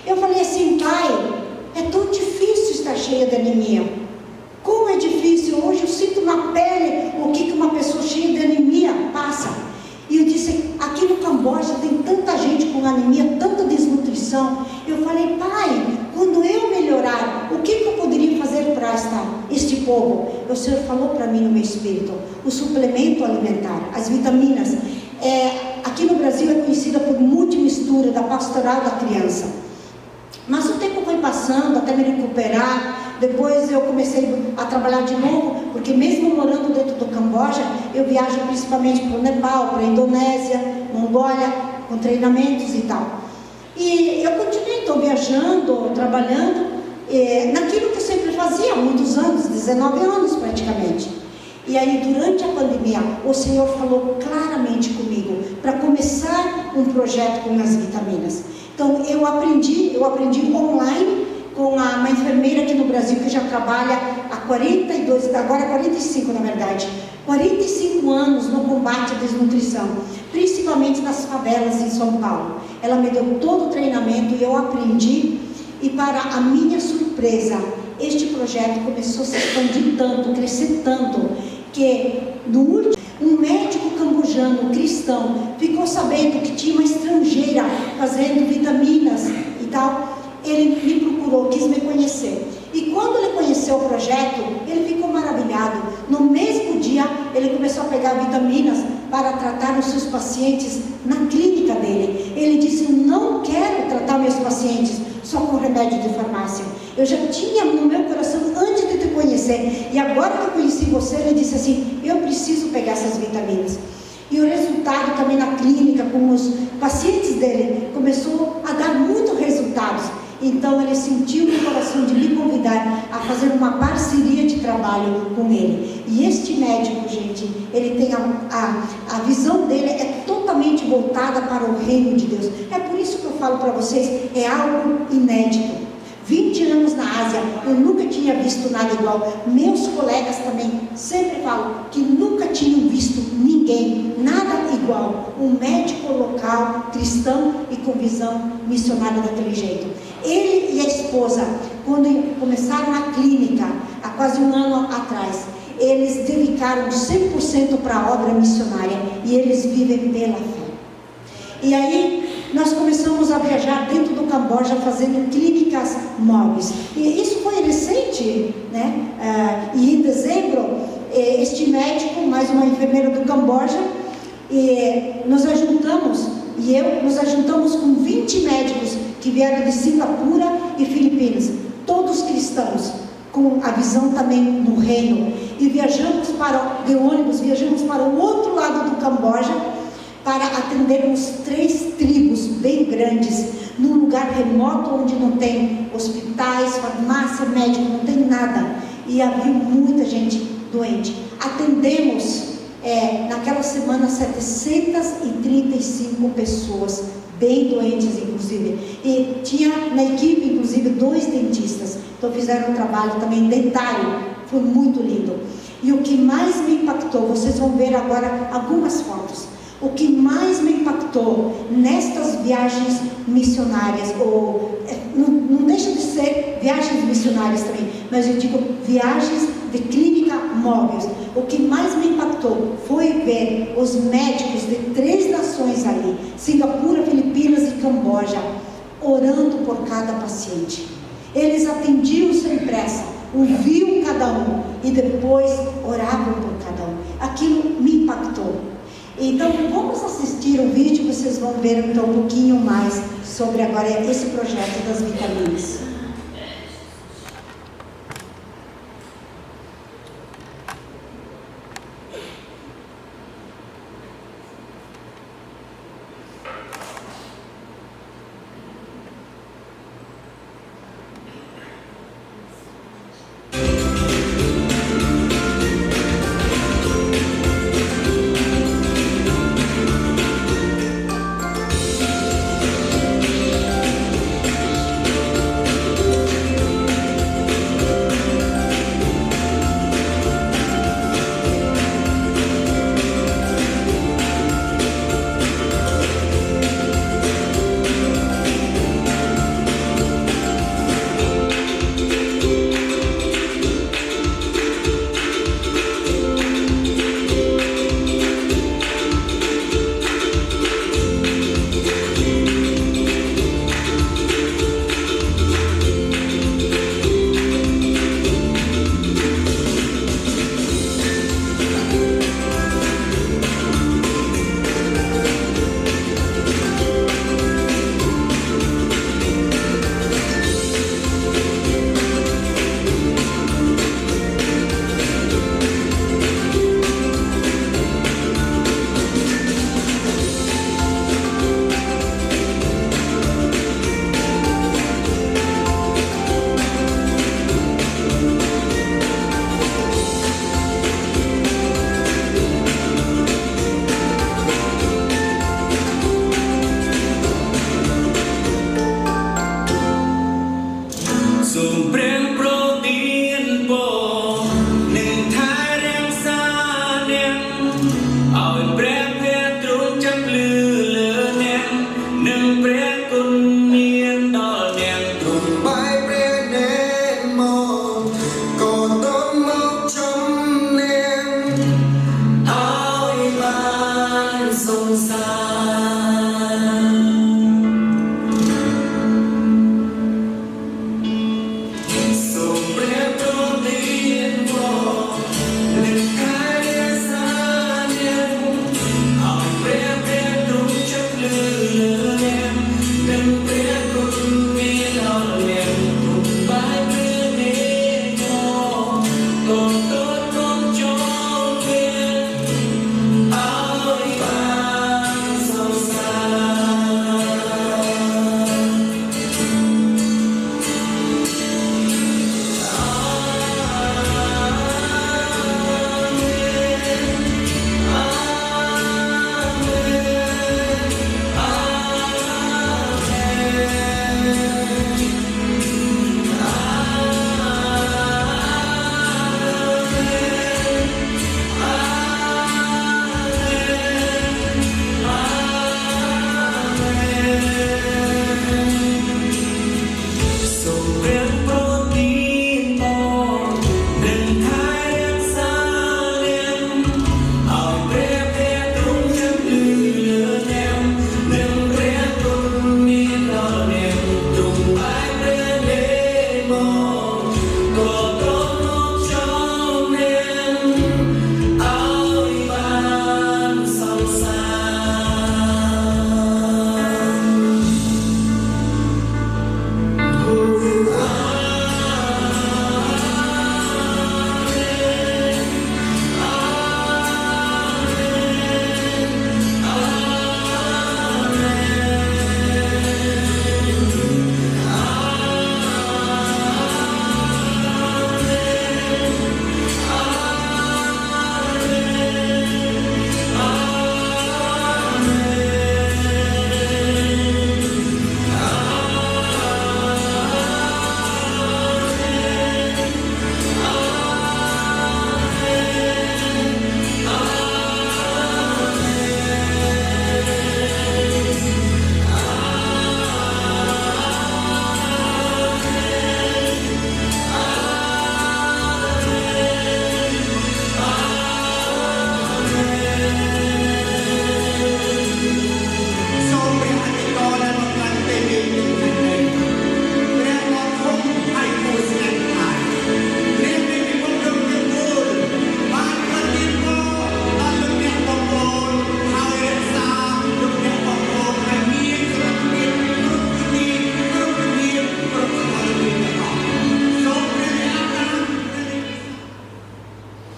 eu falei assim: Pai, é tão difícil estar cheia de anemia. Como é difícil, hoje eu sinto na pele o que uma pessoa cheia de anemia passa. E eu disse: aqui no Camboja tem tanta gente com anemia, tanta desnutrição. Eu falei: Pai, quando eu melhorar, o que eu poderia fazer para este povo? O Senhor falou para mim no meu espírito: o suplemento alimentar, as vitaminas. Aqui no Brasil é conhecida por multimistura da pastoral da criança. Mas o tempo foi passando até me recuperar. Depois eu comecei a trabalhar de novo, porque mesmo morando dentro do Camboja, eu viajo principalmente para o Nepal, para a Indonésia, Mongólia, com treinamentos e tal. E eu continuei então viajando, trabalhando, naquilo que eu sempre fazia há muitos anos, 19 anos praticamente. E aí durante a pandemia, o Senhor falou claramente comigo para começar um projeto com as vitaminas. Então eu aprendi online com uma enfermeira aqui no Brasil que já trabalha há 42, agora 45 na verdade, 45 anos no combate à desnutrição, principalmente nas favelas em São Paulo. Ela me deu todo o treinamento e eu aprendi, e para a minha surpresa, este projeto começou a se expandir tanto, crescer tanto, que no último, um médico cambojano cristão ficou sabendo que tinha uma estrangeira fazendo vitaminas e tal. Ele me procurou, quis me conhecer. E quando ele conheceu o projeto, ele ficou maravilhado. No mesmo dia, ele começou a pegar vitaminas para tratar os seus pacientes na clínica dele. Ele disse: eu não quero tratar meus pacientes só com remédio de farmácia. Eu já tinha no meu coração antes de te conhecer. E agora que eu conheci você, ele disse assim: eu preciso pegar essas vitaminas. E o resultado também na clínica, com os pacientes dele, começou a dar muitos resultados. Então ele sentiu no coração de me convidar a fazer uma parceria de trabalho com ele. E este médico, gente, ele tem a visão dele é totalmente voltada para o reino de Deus. É por isso que eu falo para vocês, é algo inédito. 20 anos na Ásia, eu nunca tinha visto nada igual. Meus colegas também sempre falam que nunca tinham visto ninguém, nada igual. Um médico local, cristão e com visão missionária daquele jeito. Ele e a esposa, quando começaram a clínica, há quase um ano atrás, eles dedicaram 100% para a obra missionária e eles vivem pela fé. E aí, nós começamos a viajar dentro do Camboja, fazendo clínicas móveis. E isso foi recente, né? E em dezembro, este médico, mais uma enfermeira do Camboja, nos ajuntamos com 20 médicos que vieram de Singapura e Filipinas, todos cristãos, com a visão também no reino. E viajamos de ônibus, viajamos para o outro lado do Camboja, para atendermos 3 tribos bem grandes, num lugar remoto onde não tem hospitais, farmácia, médico, não tem nada. E havia muita gente doente. Atendemos, naquela semana, 735 pessoas, bem doentes inclusive. E tinha na equipe, inclusive, 2 dentistas. Então fizeram um trabalho também dentário, foi muito lindo. E o que mais me impactou, vocês vão ver agora algumas fotos. O que mais me impactou nestas viagens missionárias, não deixa de ser viagens missionárias também, mas eu digo viagens de clínica móveis. O que mais me impactou foi ver os médicos de 3 nações ali, Singapura, Filipinas e Camboja, orando por cada paciente. Eles atendiam sem pressa, ouviam cada um e depois oravam por cada um. Aquilo me impactou. Então vamos assistir o vídeo, vocês vão ver então um pouquinho mais sobre agora esse projeto das vitaminas.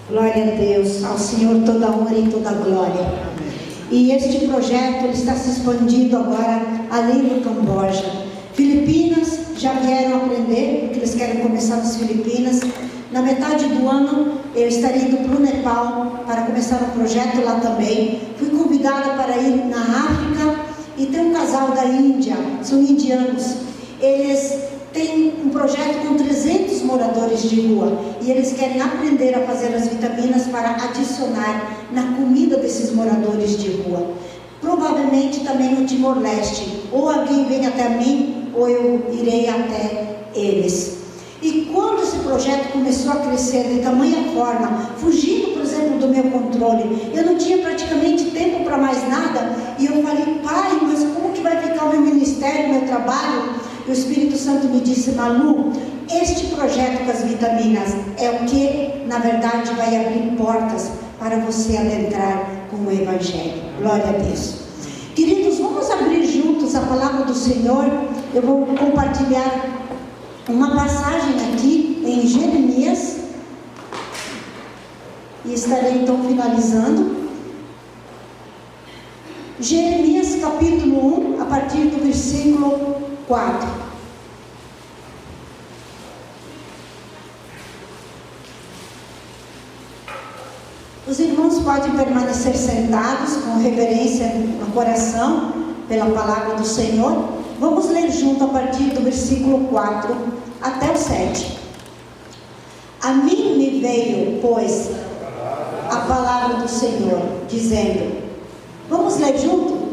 Glória a Deus, ao Senhor toda a honra e toda a glória. E este projeto ele está se expandindo agora além do Camboja. Filipinas já vieram aprender, porque eles querem começar nas Filipinas. Na metade do ano eu estarei indo para o Nepal para começar um projeto lá também. Fui convidada para ir na África e tem um casal da Índia, são indianos. Eles têm um projeto com 300 moradores de rua e eles querem aprender a fazer as vitaminas para adicionar na comida desses moradores de rua. Provavelmente também no Timor-Leste, ou alguém vem até mim ou eu irei até eles. E quando esse projeto começou a crescer de tamanha forma, fugindo, por exemplo, do meu controle, eu não tinha praticamente tempo para mais nada, e eu falei: pai, mas como que vai ficar o meu ministério, o meu trabalho? E o Espírito Santo me disse: Malu, este projeto com as vitaminas é o que, na verdade, vai abrir portas para você adentrar com o Evangelho. Glória a Deus. Queridos, vamos abrir juntos a palavra do Senhor. Eu vou compartilhar uma passagem aqui em Jeremias e estarei então finalizando. Jeremias capítulo 1, a partir do versículo 4. Os irmãos podem permanecer sentados com reverência no coração pela palavra do Senhor. Vamos ler junto a partir do versículo 4 até o 7. A mim me veio, pois, a palavra do Senhor, dizendo, vamos ler junto?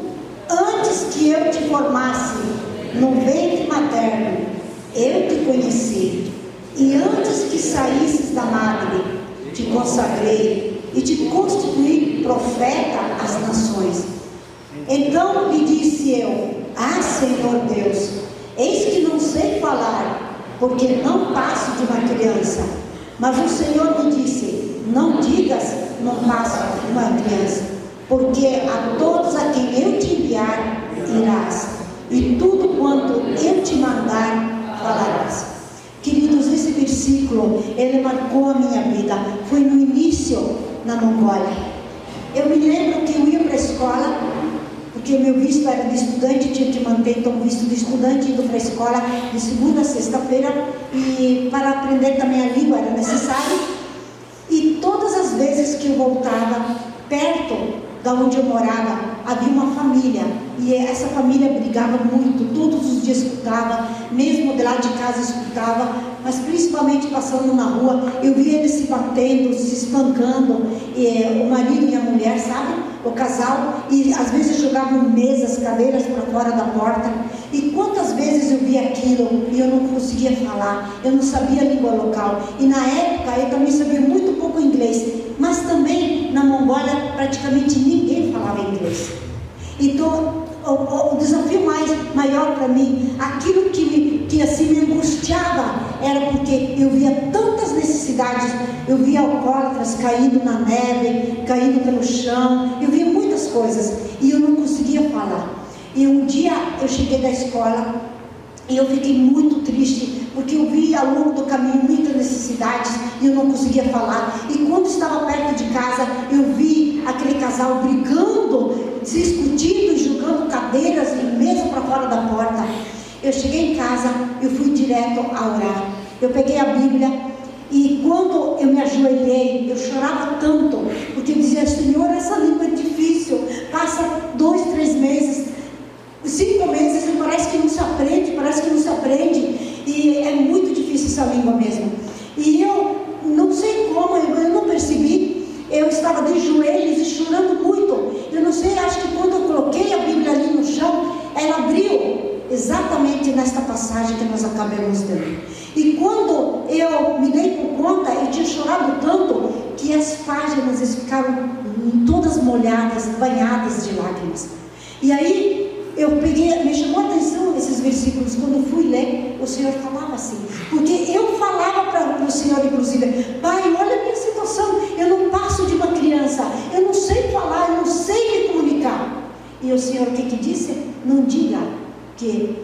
Antes que eu te formasse no ventre materno, eu te conheci, e antes que saísses da madre, te consagrei e te constituí profeta às nações. Então lhe disse eu, Senhor Deus, eis que não sei falar, porque não passo de uma criança. Mas o Senhor me disse, não digas, não passo de uma criança, porque a todos a quem eu te enviar, irás, e tudo quanto eu te mandar, falarás. Queridos, esse versículo, ele marcou a minha vida. Foi no início, na Mongólia. Eu me lembro que eu ia para a escola, porque meu visto era de estudante, tinha que manter então o visto de estudante, indo para a escola de segunda a sexta-feira, e para aprender também a língua era necessário. E todas as vezes que eu voltava, perto da onde eu morava, havia uma família, e essa família brigava muito, todos os dias escutava, mesmo de lá de casa escutava, mas principalmente passando na rua, eu via eles se batendo, se espancando, o marido e a mulher, sabe, o casal, e às vezes jogavam mesas, cadeiras para fora da porta. E quantas vezes eu via aquilo e eu não conseguia falar, eu não sabia a língua local, e na época eu também sabia muito pouco inglês, mas também na Mongólia praticamente ninguém falava inglês. Então o desafio maior para mim, aquilo que assim me angustiava, era porque eu via tantas necessidades, eu via alcoólatras caindo na neve, caindo pelo chão, eu via muitas coisas e eu não conseguia falar. E um dia eu cheguei da escola e eu fiquei muito triste, porque eu vi ao longo do caminho muitas necessidades e eu não conseguia falar. E quando estava perto de casa, eu vi aquele casal brigando, se discutindo e jogando cadeiras e mesa para fora da porta. Eu cheguei em casa, eu fui direto a orar. Eu peguei a Bíblia e quando eu me ajoelhei, eu chorava tanto, porque eu dizia, Senhor, essa língua é difícil, passa 2, 3 meses, 5 meses e parece que não se aprende, e é muito difícil essa língua mesmo. E eu não sei como, eu não percebi, eu estava de joelhos e chorando muito. Eu não sei, acho que quando eu coloquei a Bíblia ali no chão, ela abriu exatamente nesta passagem que nós acabamos de ler. E quando eu me dei por conta, eu tinha chorado tanto que as páginas ficaram todas molhadas, banhadas de lágrimas. E aí eu peguei, me chamou a atenção esses versículos. Quando eu fui ler, o Senhor falava assim, porque eu falava para o Senhor, inclusive, Pai, olha a minha situação, eu não passo de uma criança, eu não sei falar, eu não sei me comunicar. E o Senhor o que disse? Não diga que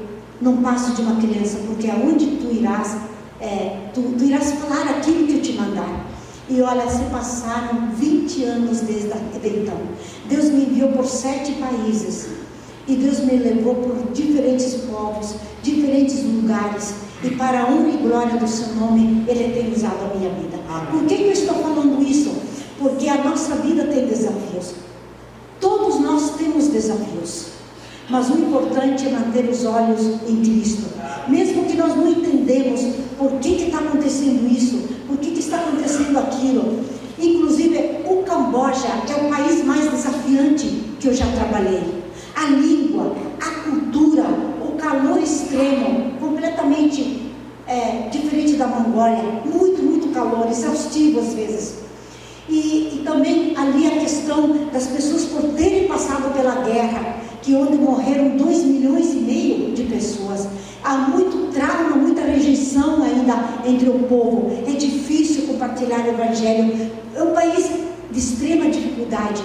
não passo de uma criança, porque aonde tu irás, tu irás falar aquilo que eu te mandar. E olha, se passaram 20 anos desde então. Deus me enviou por 7 países. E Deus me levou por diferentes povos, diferentes lugares. E para a honra e glória do seu nome, Ele tem usado a minha vida. Por que eu estou falando isso? Porque a nossa vida tem desafios. Todos nós temos desafios. Mas o importante é manter os olhos em Cristo. Mesmo que nós não entendemos por que está acontecendo isso, por que está acontecendo aquilo. Inclusive, o Camboja é o país mais desafiante que eu já trabalhei. A língua, a cultura, o calor extremo, completamente diferente da Mongólia, muito calor, exaustivo às vezes. E também ali a questão das pessoas por terem passado pela guerra, que onde morreram 2,5 milhões de pessoas. Há muito trauma, muita rejeição ainda entre o povo. É difícil compartilhar o Evangelho. É um país de extrema dificuldade.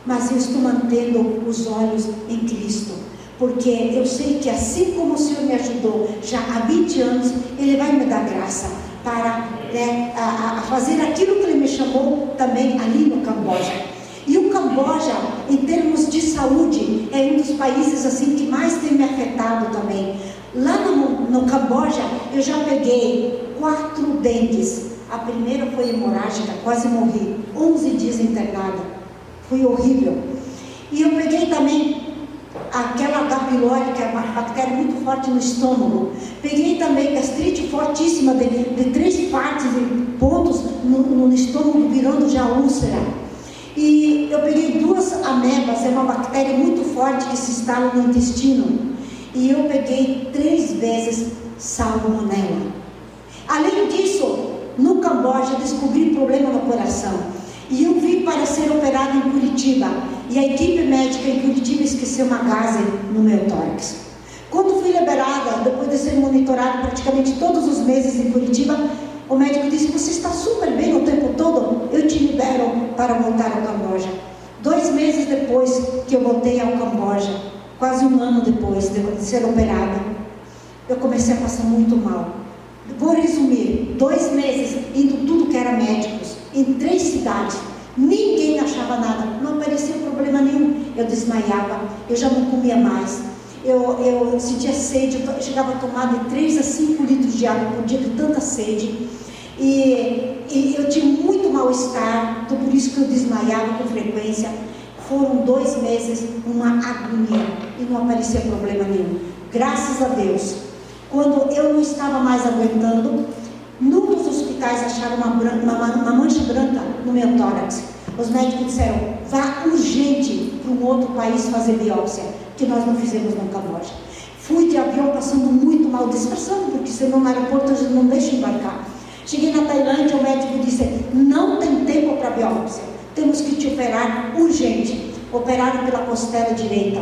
Mas eu estou mantendo os olhos em Cristo, porque eu sei que assim como o Senhor me ajudou já há 20 anos, Ele vai me dar graça para a fazer aquilo que Ele me chamou também ali no Camboja. E o Camboja, em termos de saúde, é um dos países assim que mais tem me afetado também. Lá no Camboja, eu já peguei 4 dengues. A primeira foi hemorrágica, quase morri, 11 dias internada. Foi horrível. E eu peguei também aquela H. pylori, que é uma bactéria muito forte no estômago. Peguei também gastrite fortíssima de 3 partes, de pontos no estômago, virando já úlcera. E eu peguei 2 amebas, é uma bactéria muito forte que se instala no intestino. E eu peguei 3 vezes salmonela. Além disso, no Camboja, descobri problema no coração. E eu vim para ser operado em Curitiba. E a equipe médica em Curitiba esqueceu uma gase no meu tórax. Quando fui liberada, depois de ser monitorado praticamente todos os meses em Curitiba, o médico disse: você está super bem o tempo todo, eu te libero para voltar ao Camboja. 2 meses depois que eu voltei ao Camboja, quase 1 ano depois de ser operada, eu comecei a passar muito mal. Vou resumir: 2 meses indo tudo que era médicos, em 3 cidades, ninguém achava nada, não aparecia problema nenhum. Eu desmaiava, eu já não comia mais, eu sentia sede, eu chegava a tomar de 3 a 5 litros de água por dia, de tanta sede, e eu tinha muito mal-estar, então por isso que eu desmaiava com frequência. Foram 2 meses, uma agonia, e não aparecia problema nenhum. Graças a Deus, quando eu não estava mais aguentando, num dos hospitais acharam uma mancha branca no meu tórax. Os médicos disseram: vá urgente para um outro país fazer biópsia, que nós não fizemos no Camboja. Fui de avião passando muito mal, disfarçando, porque senão no aeroporto a gente não deixa embarcar. Cheguei na Tailândia, o médico disse: não tem tempo para biópsia, temos que te operar urgente. Operaram pela costela direita.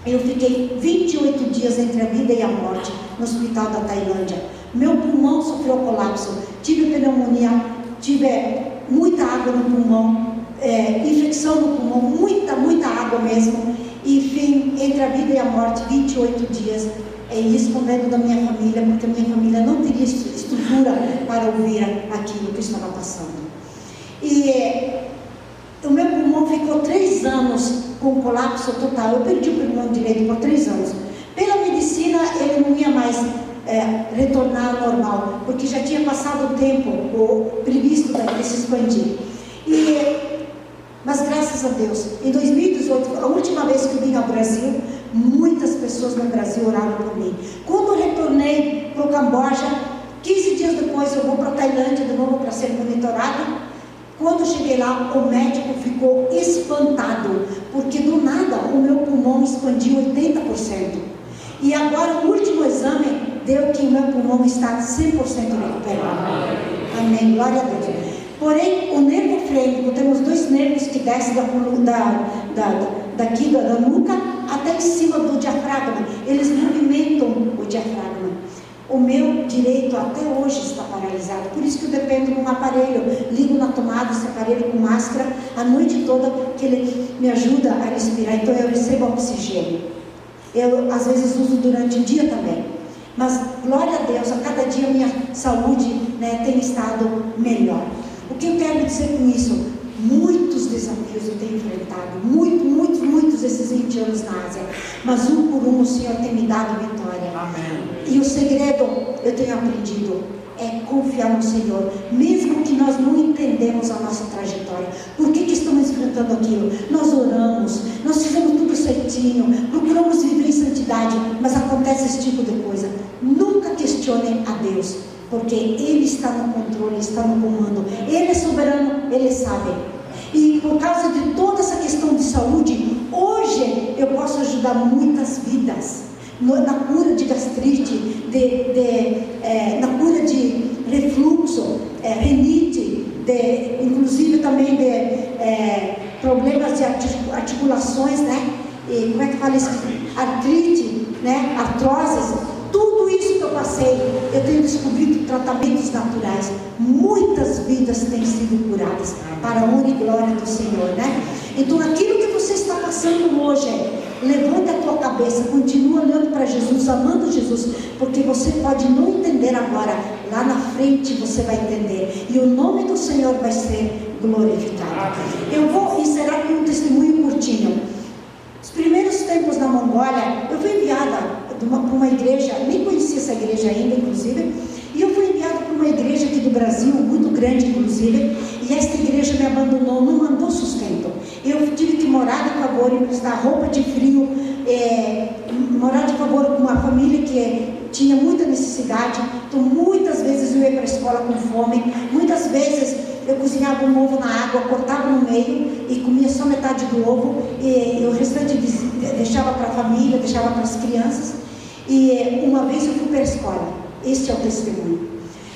Eu fiquei 28 dias entre a vida e a morte no hospital da Tailândia. Meu pulmão sofreu colapso, tive pneumonia, tive muita água no pulmão, infecção no pulmão, muita água mesmo. Enfim, entre a vida e a morte, 28 dias, escondendo da minha família, porque a minha família não teria estrutura para ouvir aquilo que eu estava passando. E o meu pulmão ficou 3 anos com colapso total. Eu perdi o pulmão direito por 3 anos. Pela medicina, ele não ia mais retornar ao normal, porque já tinha passado o tempo previsto para se expandir. Mas graças a Deus, em 2018, a última vez que eu vim ao Brasil, muitas pessoas no Brasil oraram por mim. Quando eu retornei para o Camboja, 15 dias depois eu vou para a Tailândia de novo para ser monitorada. Quando eu cheguei lá, o médico ficou espantado, porque do nada o meu pulmão expandiu 80%. E agora o último exame deu que o meu pulmão está 100% recuperado. Amém, glória a Deus. Porém, o nervo frênico, temos 2 nervos que descem daqui da nuca até em cima do diafragma. Eles movimentam o diafragma. O meu direito até hoje está paralisado, por isso que eu dependo de um aparelho. Ligo na tomada esse aparelho com máscara a noite toda, que ele me ajuda a respirar, então eu recebo oxigênio. Eu às vezes uso durante o dia também, mas glória a Deus, a cada dia a minha saúde tem estado melhor. O que eu quero dizer com isso? Muitos desafios eu tenho enfrentado, muitos esses 20 anos na Ásia, mas um por um o Senhor tem me dado vitória. Amém. E o segredo, eu tenho aprendido, é confiar no Senhor, mesmo que nós não entendemos a nossa trajetória. Por que estamos enfrentando aquilo? Nós oramos, nós fizemos tudo certinho, procuramos viver em santidade, mas acontece esse tipo de coisa. Nunca questionem a Deus, porque Ele está no controle, está no comando. Ele é soberano, Ele sabe. E por causa de toda essa questão de saúde, hoje eu posso ajudar muitas vidas na cura de gastrite, na cura de refluxo, rinite, inclusive também de problemas de articulações, E como é que fala isso? Artrite, artroses. Tudo isso que eu passei, eu tenho descoberto tratamentos naturais. Muitas vidas têm sido curadas para a honra e glória do Senhor, Então, aquilo que você está passando hoje, levanta a tua cabeça, continua olhando para Jesus, amando Jesus, porque você pode não entender agora, lá na frente você vai entender, e o nome do Senhor vai ser glorificado. Eu vou encerrar com um testemunho curtinho. Os primeiros tempos na Mongólia, eu fui enviada para uma igreja, nem conhecia essa igreja ainda, inclusive, e eu fui enviada para uma igreja aqui do Brasil, muito grande, inclusive, e esta igreja me abandonou, não mandou sustento. Eu tive que morar de favor, emprestar roupa de frio, morar de favor com uma família que tinha muita necessidade. Então muitas vezes eu ia para a escola com fome, muitas vezes eu cozinhava um ovo na água, cortava no meio e comia só metade do ovo, e o restante deixava para a família, deixava para as crianças. E uma vez eu fui para a escola, este é o testemunho.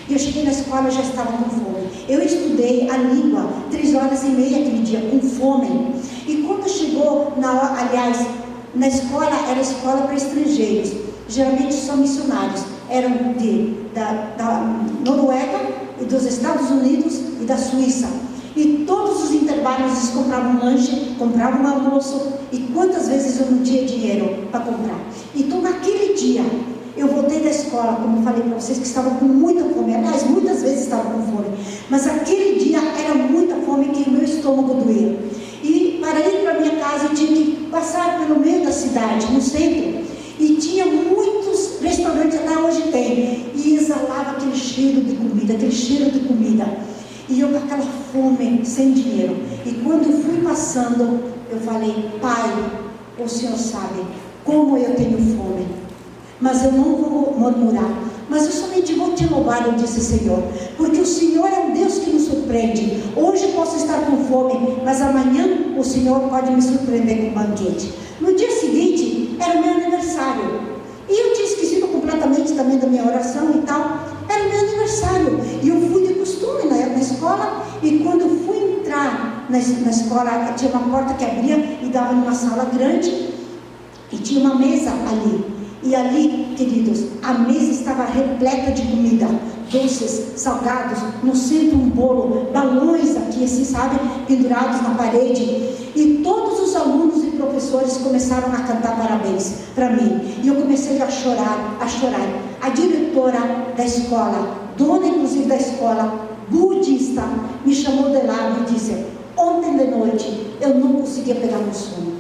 E eu cheguei na escola e já estava com fome. Eu estudei a língua 3 horas e meia aquele dia, com fome. E quando chegou, aliás, na escola, era escola para estrangeiros. Geralmente só missionários. Eram da Noruega, e dos Estados Unidos e da Suíça. E todos os intervalos eles compravam um lanche, compravam um almoço. E quantas vezes eu não tinha dinheiro para comprar. Então naquele dia, eu voltei da escola, como eu falei para vocês, que estava com muita fome. Aliás, muitas vezes estava com fome. Mas aquele dia era muita fome que o meu estômago doía. E para ir para minha casa eu tinha que passar pelo meio da cidade, no centro. E tinha muitos restaurantes, até hoje tem. E exalava aquele cheiro de comida, aquele cheiro de comida. E eu com aquela fome, sem dinheiro. E quando eu fui passando, eu falei: Pai, o Senhor sabe como eu tenho fome. Mas eu não vou murmurar, mas eu somente vou te louvar, eu disse: Senhor, porque o Senhor é um Deus que nos surpreende. Hoje posso estar com fome, mas amanhã o Senhor pode me surpreender com um banquete. No dia seguinte, era o meu aniversário, e eu tinha esquecido completamente também da minha oração e tal. Era o meu aniversário, e eu fui de costume na escola, e quando eu fui entrar na escola, tinha uma porta que abria e dava numa sala grande, e tinha uma mesa ali. E ali, queridos, a mesa estava repleta de comida, doces, salgados, no centro um bolo, balões aqui, assim, sabe, pendurados na parede. E todos os alunos e professores começaram a cantar parabéns para mim. E eu comecei a chorar, a chorar. A diretora da escola, dona inclusive da escola, budista, me chamou de lado e disse: ontem de noite eu não conseguia pegar no sono.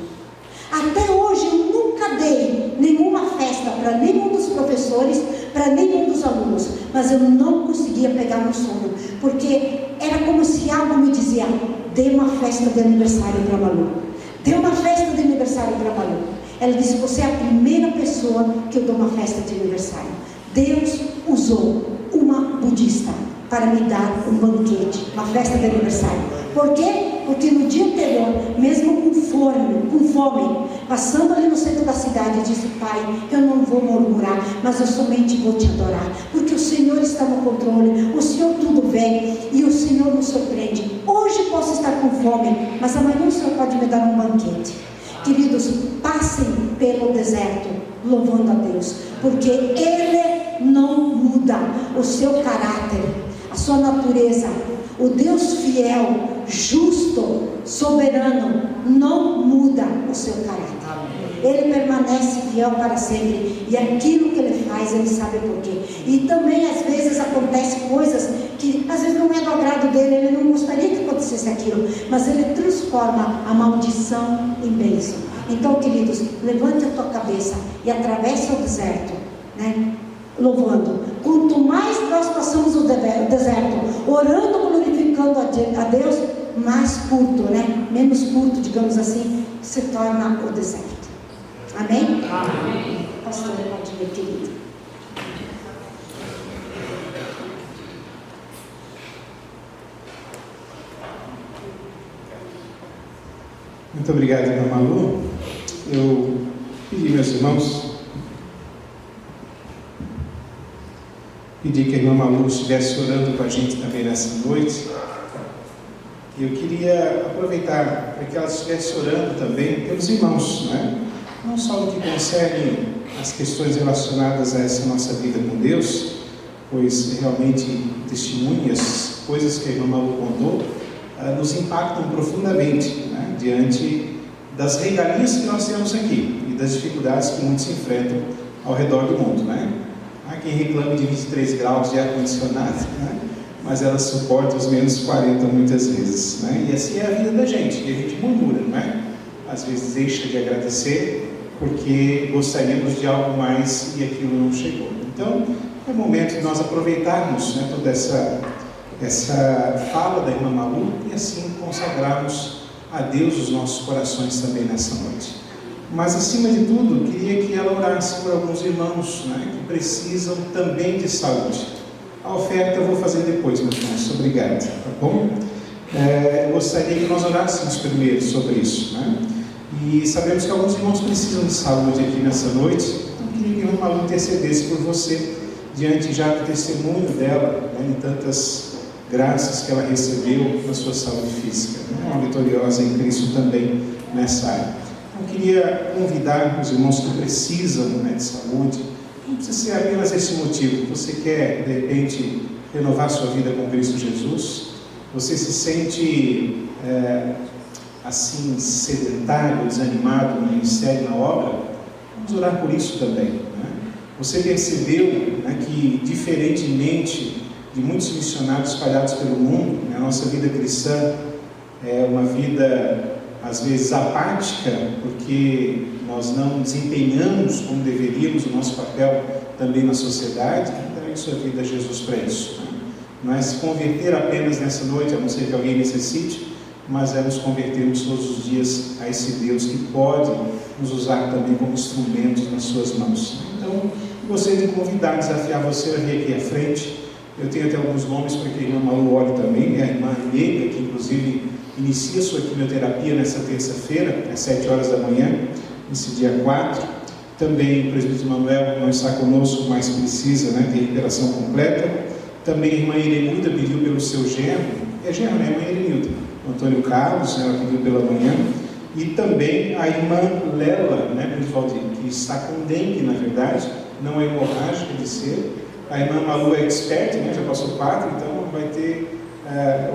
Até hoje eu nunca dei nenhuma festa para nenhum dos professores, para nenhum dos alunos, mas eu não conseguia pegar no sono, porque era como se algo me dizia: dê uma festa de aniversário para a Malu, dê uma festa de aniversário para a Malu. Ela disse: você é a primeira pessoa que eu dou uma festa de aniversário. Deus usou uma budista para me dar um banquete, uma festa de aniversário. Por quê? Porque no dia anterior, mesmo com fome, passando ali no centro da cidade, eu disse: Pai, eu não vou murmurar, mas eu somente vou te adorar, porque o Senhor está no controle, o Senhor tudo vê, e o Senhor nos surpreende. Hoje posso estar com fome, mas amanhã o Senhor pode me dar um banquete. Queridos, passem pelo deserto, louvando a Deus, porque Ele não muda o seu caráter, a sua natureza. O Deus fiel, justo, soberano, não muda o seu caráter. Ele permanece fiel para sempre. E aquilo que Ele faz, Ele sabe por quê. E também às vezes acontecem coisas que às vezes não é do agrado dele. Ele não gostaria que acontecesse aquilo, mas Ele transforma a maldição em bênção. Então, queridos, levante a tua cabeça e atravesse o deserto, né? Louvando. Quanto mais nós passamos o deserto orando, glorificando a Deus, mais curto, né? Menos curto, digamos assim, se torna o deserto. Amém? Amém. Pastor, pode ver, querido. Muito obrigado, irmã Malu. Eu pedi, meus irmãos, pedi que a irmã Malu estivesse orando com a gente também nessa noite. E eu queria aproveitar para que ela estivesse orando também pelos irmãos, né? Não só no que concerne as questões relacionadas a essa nossa vida com Deus, pois realmente testemunhas, coisas que a irmã Malu contou, nos impactam profundamente, né? Diante das regalias que nós temos aqui e das dificuldades que muitos enfrentam ao redor do mundo, né? Há quem reclame de 23 graus de ar-condicionado, né? Mas ela suporta os menos 40 muitas vezes, né? E assim é a vida da gente, e a gente murmura, não é? Às vezes deixa de agradecer porque gostaríamos de algo mais e aquilo não chegou. Então é o momento de nós aproveitarmos, né, toda essa fala da irmã Malu e assim consagrarmos a Deus os nossos corações também nessa noite. Mas acima de tudo, queria que ela orasse por alguns irmãos, né, que precisam também de saúde. A oferta eu vou fazer depois, meus irmãos, obrigado, tá bom? Eu gostaria que nós orássemos primeiro sobre isso, né? E sabemos que alguns irmãos precisam de saúde aqui nessa noite, então queria que o irmão intercedesse por você, diante já do testemunho dela, né, em tantas graças que ela recebeu na sua saúde física, né? Uma vitoriosa em Cristo também nessa área. Eu queria convidar os irmãos que precisam, né, de saúde, não precisa ser apenas esse motivo. Você quer, de repente, renovar sua vida com Cristo Jesus? Você se sente assim, sedentário, desanimado no ministério, na obra? Vamos orar por isso também, né? Você percebeu, né, que, diferentemente de muitos missionários espalhados pelo mundo, né, a nossa vida cristã é uma vida, às vezes, apática, porque nós não desempenhamos como deveríamos o nosso papel também na sociedade. Então, isso é vida a Jesus para isso, né? Não é se converter apenas nessa noite, a não ser que alguém necessite, mas é nos convertermos todos os dias a esse Deus que pode nos usar também como instrumentos nas suas mãos. Então, gostaria de convidar, desafiar você a vir aqui à frente. Eu tenho até alguns nomes para que a irmã Malu ore também, a irmã Nega, que inclusive inicia sua quimioterapia nessa terça-feira, às 7 horas da manhã, nesse dia 4. Também o presbítero Manuel não está conosco, mas precisa, né, ter recuperação completa. Também a irmã Erenilda pediu pelo seu genro, é genro, né, irmã Erenilda? O Antônio Carlos, ela pediu pela manhã. E também a irmã Lela, né, que está com dengue, na verdade, não é hemorrágica de ser. A irmã Malu é expert, né, já passou 4, então vai ter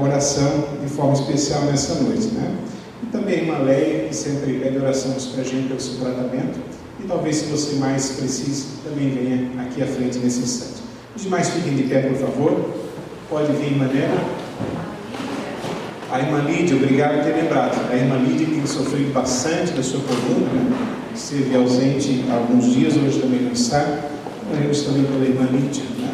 oração de forma especial nessa noite, né? E também a irmã Leia, que sempre pede oração para a gente pelo seu tratamento. E talvez, se você mais precise, também venha aqui à frente nesse instante. Os demais fiquem de pé, por favor. Pode vir, irmã Nela. A irmã Lídia, obrigado por ter lembrado. A irmã Lídia tem sofrido bastante da sua coluna, né? Esteve ausente há alguns dias, hoje também não está. Oremos também pela irmã Lídia, né?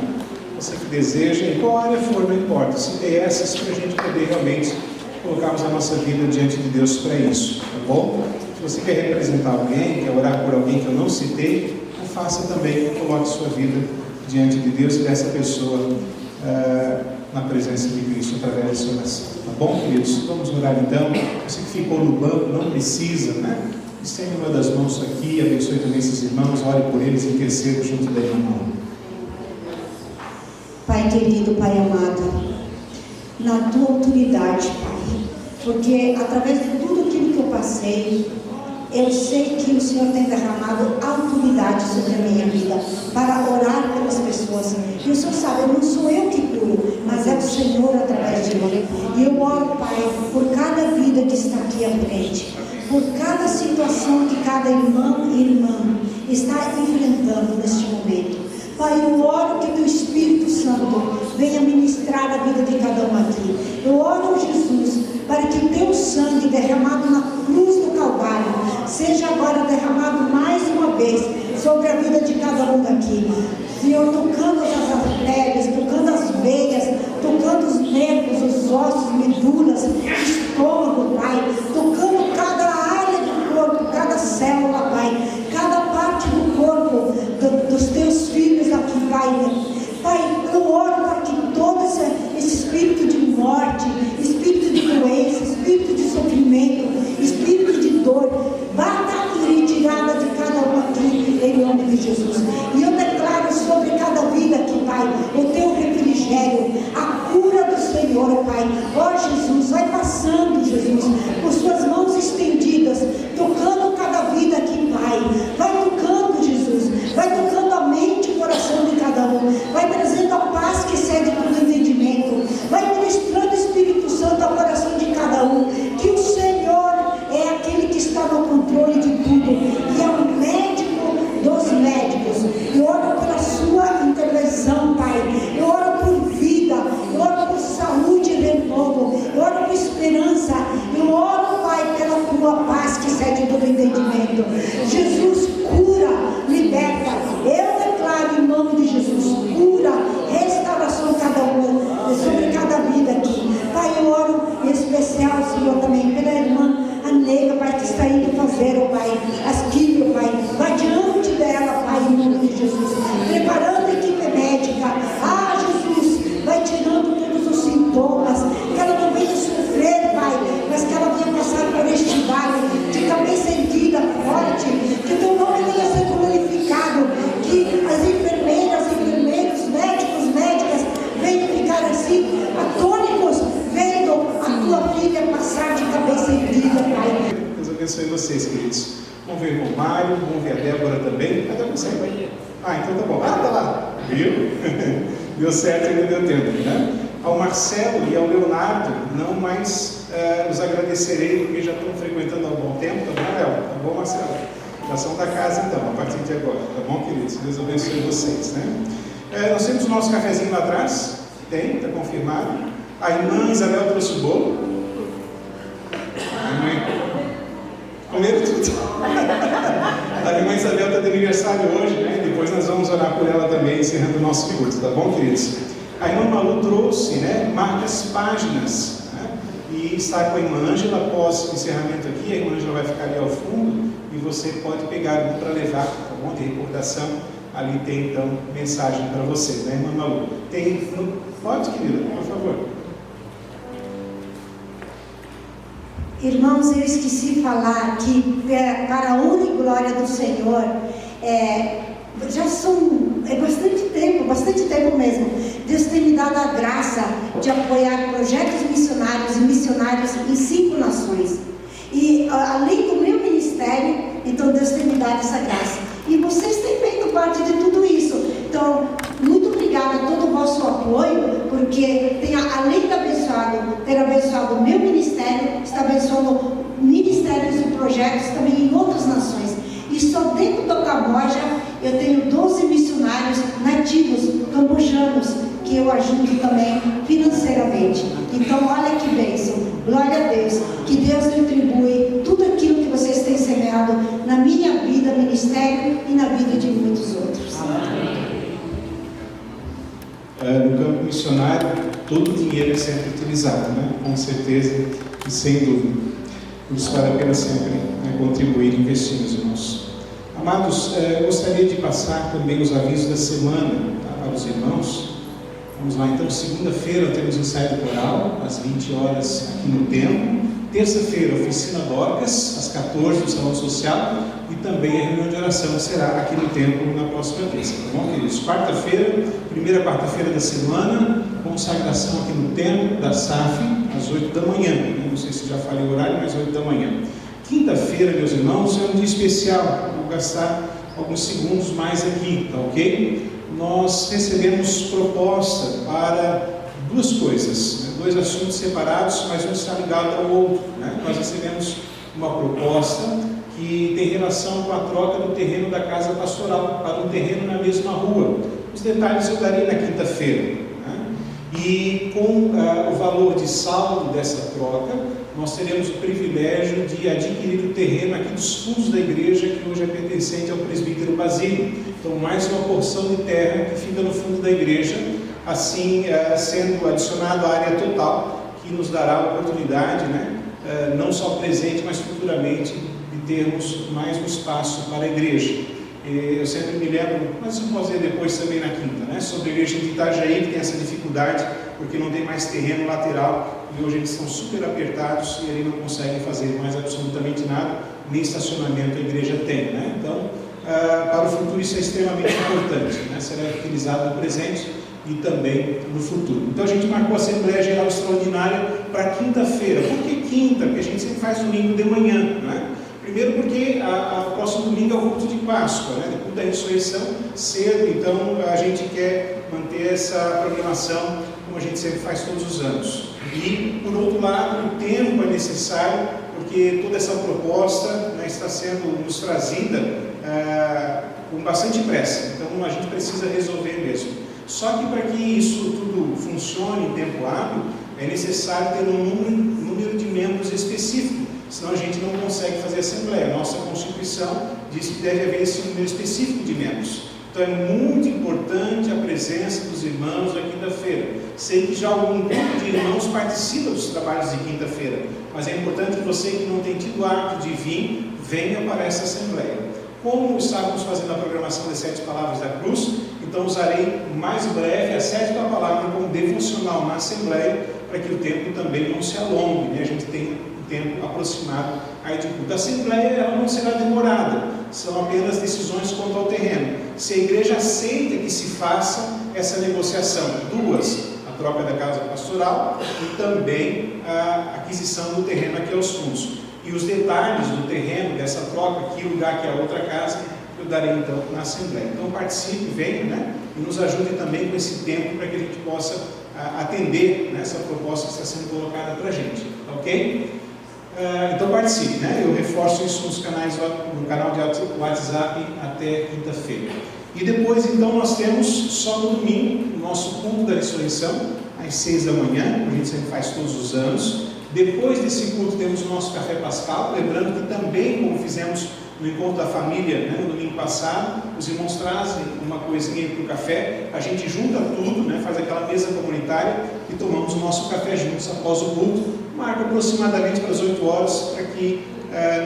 Você que deseja, em qual área for, não importa. Se tem essas, para a gente poder realmente colocarmos a nossa vida diante de Deus para isso, tá bom? Se você quer representar alguém, quer orar por alguém que eu não citei, o faça também, coloque sua vida diante de Deus e dessa pessoa na presença de Cristo através dessa oração, tá bom, queridos? Vamos orar então. Você que ficou no banco, não precisa, né? Estende uma das mãos aqui, abençoe também esses irmãos, ore por eles e interceda junto da irmã. Pai querido, Pai amado, na tua autoridade, Pai, porque através de tudo aquilo que eu passei, eu sei que o Senhor tem derramado autoridade sobre a minha vida para orar pelas pessoas. E o Senhor sabe, não sou eu que curo, mas é o Senhor através de mim. E eu oro, Pai, por cada vida que está aqui à frente, por cada situação que cada irmão e irmã está enfrentando neste momento. Pai, eu oro que teu Espírito Santo venha ministrar a vida de cada um aqui. Eu oro, Jesus, para que teu sangue derramado na cruz do Calvário seja agora derramado mais uma vez sobre a vida de cada um daqui. Senhor, tocando as artérias, tocando as veias, tocando os nervos, os ossos, medulas, estômago, Pai, tocando cada área do corpo, cada célula, Pai, cada parte do corpo dos teus filhos aqui, Pai. Pai, eu oro para que todo esse espírito de morte, espírito de doença, espírito de sofrimento, espírito de dor, bata em retirada de cada um aqui, em nome de Jesus. E eu declaro sobre cada vida aqui, Pai, o teu refrigério, a cura do Senhor, Pai. Ó Jesus, vai passando, Jesus, com suas mãos estendidas, tocando cada vida aqui, Pai. Vai tocando, Jesus, vai tocando a mente e o coração de cada um, vai trazendo a paz que excede todo entendimento, vai ministrando o Espírito Santo ao coração de cada um, que o Senhor é aquele que está no controle de tudo, e é o médico dos médicos. Eu oro pela sua intervenção, Pai. Eu oro por vida, eu oro por saúde e renovo, eu oro por esperança, eu oro, Pai, pela tua paz que excede todo entendimento. Jesus, cura, liberta. Eu declaro em nome de Jesus, cura, restauração cada um, sobre cada vida aqui. Pai, eu oro em especial, Senhor, também pela irmã Nega, Pai, que está indo fazer, oh Pai, as quimio, Pai, vai diante dela, Pai, em nome de Jesus, preparando a equipe médica. Ah, Jesus, vocês, queridos. Vamos ver o irmão Mário, vamos ver a Débora também. Cadê você? Então tá bom. Tá lá. Viu? Deu certo, ainda deu tempo, né? Ao Marcelo e ao Leonardo, não mais os agradecerei, porque já estão frequentando há um bom tempo, tá bom, Léo? Tá bom, Marcelo? Já são da casa, então, a partir de agora, tá bom, queridos? Deus abençoe vocês, né? Nós temos o nosso cafezinho lá atrás, está confirmado. A irmã Isabel trouxe o bolo. Comeram tudo. A irmã Isabel está de aniversário hoje, né? Depois nós vamos orar por ela também, encerrando o nosso culto, tá bom, queridos? A irmã Malu trouxe, né, marcas páginas, né? E está com a irmã Ângela após o encerramento aqui. A irmã Ângela vai ficar ali ao fundo e você pode pegar um para levar, tá bom? De recordação. Ali tem então mensagem para vocês, né, irmã Malu? Tem. Pode, querida, por favor. Irmãos, eu esqueci de falar que, para a honra e glória do Senhor, já são bastante tempo mesmo, Deus tem me dado a graça de apoiar projetos missionários e missionários em 5 nações. E além do meu ministério, então Deus tem me dado essa graça. E vocês têm feito parte de tudo isso. Então, muito obrigada a todo o vosso apoio, porque além de ter abençoado o meu ministério, está abençoando ministérios e projetos também em outras nações. E só dentro do Camboja eu tenho 12 missionários nativos cambojanos que eu ajudo também financeiramente. Então, olha que bênção, glória a Deus, que Deus retribui tudo aquilo que vocês têm semeado na minha vida, ministério e na vida de muitos outros. No campo missionário, todo o dinheiro é sempre utilizado, né? Com certeza e sem dúvida. Por isso vale a pena sempre, né, contribuir e investir, meus irmãos. Amados, gostaria de passar também os avisos da semana, tá, para os irmãos. Vamos lá, então, segunda-feira temos ensaio coral, às 20 horas aqui no templo. Terça-feira, oficina Dorcas, às 14 no Salão Social. E também a reunião de oração será aqui no templo na próxima vez, tá bom, queridos? Quarta-feira, primeira quarta-feira da semana, consagração aqui no templo da SAF, às 8 da manhã. Não sei se já falei o horário, mas 8 da manhã. Quinta-feira, meus irmãos, é um dia especial. Vou gastar alguns segundos mais aqui, tá ok? Nós recebemos proposta para 2 coisas, né? 2 assuntos separados, mas um está ligado ao outro, né? Nós recebemos uma proposta que tem relação com a troca do terreno da casa pastoral para um terreno na mesma rua. Os detalhes eu darei na quinta-feira, né? E com o valor de saldo dessa troca, nós teremos o privilégio de adquirir o terreno aqui dos fundos da igreja, que hoje é pertencente ao presbítero Basílio. Então, mais uma porção de terra que fica no fundo da igreja, assim sendo adicionado à área total, que nos dará a oportunidade, né, não só presente, mas futuramente, de termos mais um espaço para a igreja. Eu sempre me lembro, mas eu posso dizer depois também na quinta, né, sobre a igreja de Itajaí, que tem essa dificuldade, porque não tem mais terreno lateral, e hoje eles estão super apertados e ali não conseguem fazer mais absolutamente nada, nem estacionamento a igreja tem, né? Então, para o futuro isso é extremamente importante, né? Será utilizado no presente e também no futuro. Então a gente marcou a Assembleia Geral Extraordinária para quinta-feira. Por que quinta? Porque a gente sempre faz domingo de manhã, né? Primeiro porque o próximo domingo é o culto de Páscoa, né? Depois da ressurreição, cedo, então a gente quer manter essa programação como a gente sempre faz todos os anos. E, por outro lado, o tempo é necessário, porque toda essa proposta, né, está sendo nos trazida com bastante pressa, então a gente precisa resolver mesmo. Só que para que isso tudo funcione em tempo hábil, é necessário ter um número de membros específico, senão a gente não consegue fazer assembleia. Nossa Constituição diz que deve haver esse número específico de membros. Então é muito importante a presença dos irmãos na quinta-feira. Sei que já algum grupo de irmãos participa dos trabalhos de quinta-feira, mas é importante que você que não tem tido o hábito de vir, venha para essa assembleia. Como estávamos fazendo a programação das 7 palavras da cruz, então usarei mais breve a 7ª palavra como devocional na assembleia, para que o tempo também não se alongue, né? A gente tem um tempo aproximado aí de culto. A assembleia ela não será demorada, são apenas decisões quanto ao terreno. Se a igreja aceita que se faça essa negociação, 2, a troca da casa pastoral e também a aquisição do terreno aqui aos fundos. E os detalhes do terreno, dessa troca, que lugar que é a outra casa, eu darei então na Assembleia. Então participe, venha, né? E nos ajude também com esse tempo para que a gente possa atender, né, essa proposta que está sendo colocada para a gente, ok? Então participe, né? Eu reforço isso no canal de WhatsApp até quinta-feira. E depois então nós temos só no domingo o nosso culto da ressurreição, às 6 da manhã, como a gente sempre faz todos os anos. Depois desse culto temos o nosso café pascal, lembrando que também, como fizemos no encontro da família, né, no domingo passado, os irmãos trazem uma coisinha para o café, a gente junta tudo, né, faz aquela mesa comunitária e tomamos o nosso café juntos após o culto, marca aproximadamente para as 8 horas, para que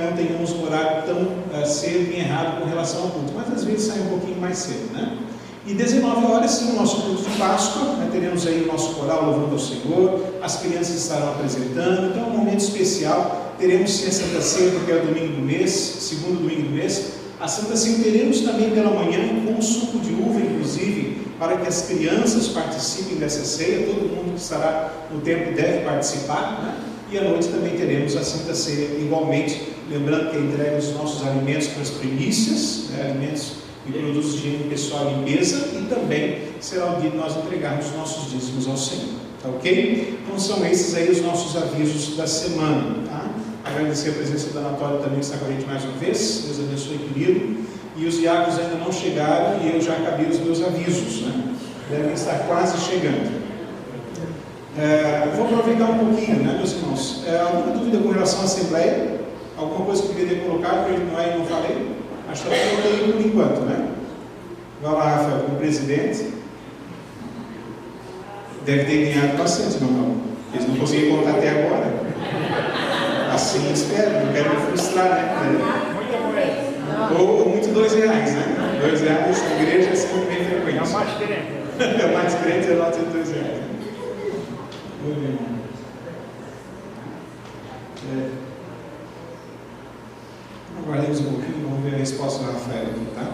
não tenhamos um horário tão cedo e errado com relação ao culto, mas às vezes sai um pouquinho mais cedo, né? E 19 horas, sim, o nosso culto de Páscoa, né, teremos aí o nosso coral louvando ao Senhor, as crianças estarão apresentando, então é um momento especial. Teremos sim a Santa Ceia, porque é o domingo do mês, segundo domingo do mês. A Santa Ceia teremos também pela manhã, com suco de uva, inclusive, para que as crianças participem dessa ceia. Todo mundo que estará no templo deve participar, né? E à noite também teremos a Santa Ceia, igualmente, lembrando que é entregue os nossos alimentos para as primícias, né, alimentos e produtos de higiene pessoal e limpeza, e também será o dia de nós entregarmos os nossos dízimos ao Senhor, tá ok? Então são esses aí os nossos avisos da semana, tá? Agradecer a presença da Anatólia também, que está com a gente mais uma vez. Deus abençoe, querido. E os diáconos ainda não chegaram e eu já acabei os meus avisos, né? Devem estar quase chegando. Vou aproveitar um pouquinho, né, meus irmãos? Alguma dúvida com relação à Assembleia? Alguma coisa que eu queria ter colocado que eu não falei? Acho que eu tenho por enquanto, né? Vai lá, Rafael, como presidente. Deve ter ganhado bastante, não? Eles não conseguiram contar até agora. Assim espero, não quero me frustrar, né? Ou muito R$2, né? R$2 na igreja é sempre bem frequente. É o mais crente. É o mais crente, é nota de R$2. Muito bem. Aguardemos um pouquinho, vamos ver a resposta do Rafael aqui, tá?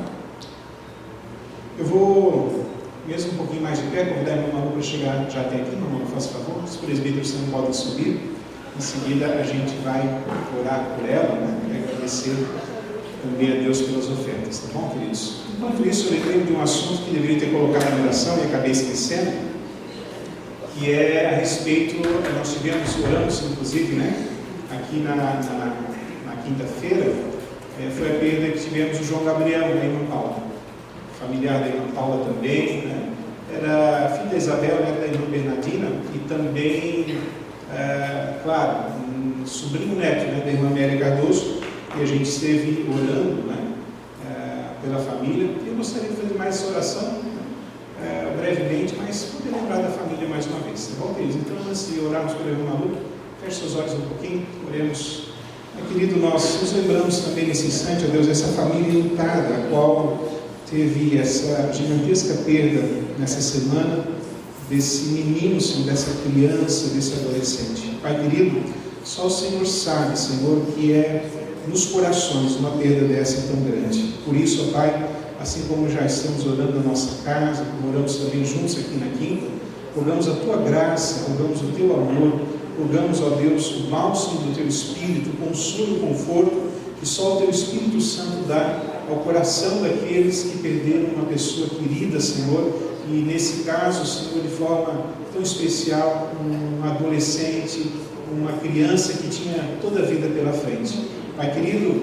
Eu vou, mesmo um pouquinho mais de pé, convidar a irmã Malu para chegar já até aqui. Irmã Malu, faça favor. Os presbíteros não podem subir. Em seguida, a gente vai orar por ela, né? E agradecer também a Deus pelas ofertas, tá bom, queridos? Enquanto isso, eu lembrei de um assunto que deveria ter colocado na oração e acabei esquecendo, que é a respeito, nós oramos, inclusive, né? Aqui na quinta-feira, foi a perda que tivemos do João Gabriel, da irmã Paula, familiar da irmã Paula também, né? Era filho da Isabel, né, da irmã Bernardina, e também, claro, um sobrinho neto, né, da irmã Mary Cardoso, e a gente esteve orando, né, pela família. Eu gostaria de fazer mais essa oração, brevemente, mas poder lembrar da família mais uma vez, tá bom, queridos? Então, antes de orarmos pela irmã Malu, feche seus olhos um pouquinho, oremos. Querido, nós nos lembramos também nesse instante, ó Deus, essa família lutada, a qual teve essa gigantesca perda nessa semana, desse menino, Senhor, dessa criança, desse adolescente. Pai querido, só o Senhor sabe, Senhor, que é nos corações uma perda dessa tão grande. Por isso, ó Pai, assim como já estamos orando na nossa casa, como oramos também juntos aqui na quinta, rogamos a Tua graça, rogamos o Teu amor, rogamos, ó Deus, o bálsamo do Teu Espírito, o consolo e o conforto que só o Teu Espírito Santo dá ao coração daqueles que perderam uma pessoa querida, Senhor, e nesse caso, Senhor, de forma tão especial, um adolescente, uma criança que tinha toda a vida pela frente. Pai querido,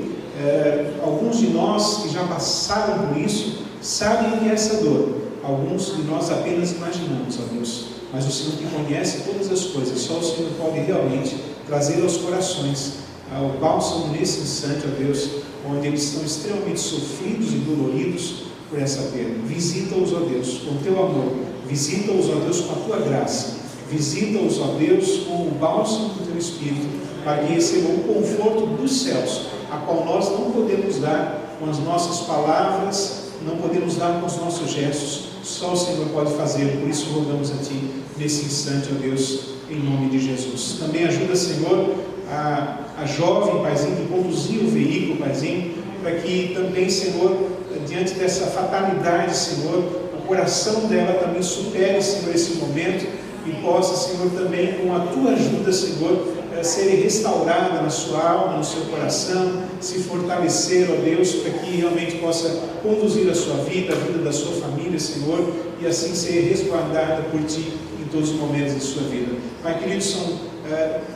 alguns de nós que já passaram por isso, sabem que é essa dor. Alguns de nós apenas imaginamos, ó Deus. Mas o Senhor que conhece todas as coisas, só o Senhor pode realmente trazer aos corações o bálsamo nesse instante, ó Deus, onde eles estão extremamente sofridos e doloridos por essa perda. Visita-os, ó Deus, com o Teu amor. Visita-os, ó Deus, com a Tua graça. Visita-os, ó Deus, com o bálsamo do Teu Espírito, para que recebam o conforto dos céus, a qual nós não podemos dar com as nossas palavras, não podemos dar com os nossos gestos, só o Senhor pode fazer. Por isso rogamos a Ti nesse instante, ó Deus, em nome de Jesus. Também ajuda, Senhor, a jovem, Paizinho, que conduzia o veículo, Paizinho, para que também, Senhor, diante dessa fatalidade, Senhor, o coração dela também supere, Senhor, esse momento e possa, Senhor, também com a Tua ajuda, Senhor, serem restauradas na sua alma, no seu coração, se fortalecer, ó Deus, para que realmente possa conduzir a sua vida, a vida da sua família, Senhor, e assim ser resguardada por Ti em todos os momentos da sua vida. Pai querido, são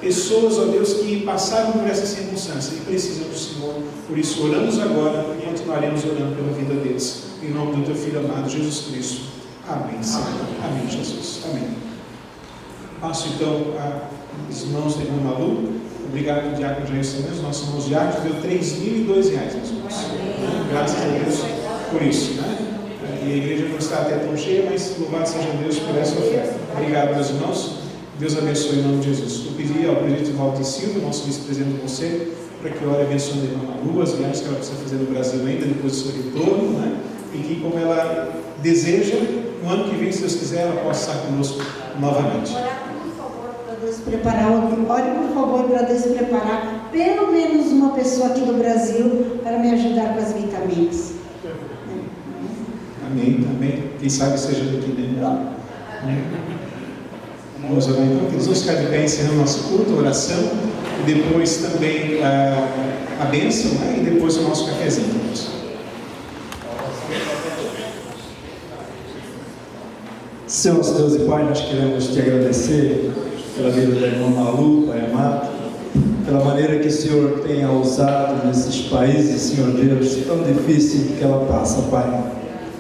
pessoas, ó Deus, que passaram por essa circunstância e precisam do Senhor. Por isso oramos agora e continuaremos orando pela vida deles. Em nome do Teu Filho amado, Jesus Cristo. Amém, Senhor. Amém, Jesus. Amém. Passo então as mãos do irmão Malu. Obrigado, diácono Jair Santos. Nossos irmãos diáconos deu R$3.002, meus irmãos. Graças a Deus por isso, né? E a igreja não está até tão cheia, mas louvado seja Deus por essa oferta. Obrigado, meus irmãos. Deus abençoe em nome de Jesus. Eu pedi ao presidente Walter Silva, nosso vice-presidente do conselho, para que ore abençoando a irmã Malu, as viagens que ela precisa fazer no Brasil ainda, depois do seu retorno, né? E que, como ela deseja, no ano que vem, se Deus quiser, ela possa estar conosco novamente. Ore, por favor, para Deus preparar pelo menos uma pessoa aqui do Brasil para me ajudar com as vitaminas. Amém, amém. Quem sabe seja daqui dentro. Vamos orar então. Vamos ficar de pé encerrando nosso culto, a oração, e depois também a bênção, né? E depois o nosso cafezinho. Senhor nosso Deus e Pai, nós queremos Te agradecer pela vida da irmã Malu, Pai amado, pela maneira que o Senhor tenha usado nesses países, Senhor Deus, tão difícil que ela passa, Pai.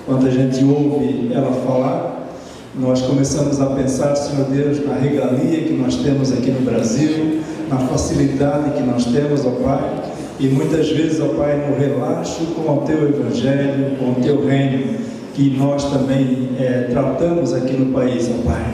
Quando a gente ouve ela falar, nós começamos a pensar, Senhor Deus, na regalia que nós temos aqui no Brasil, na facilidade que nós temos, ó Pai, e muitas vezes, ó Pai, no relaxo com o Teu Evangelho, com o Teu Reino, que nós também tratamos aqui no país, ó Pai.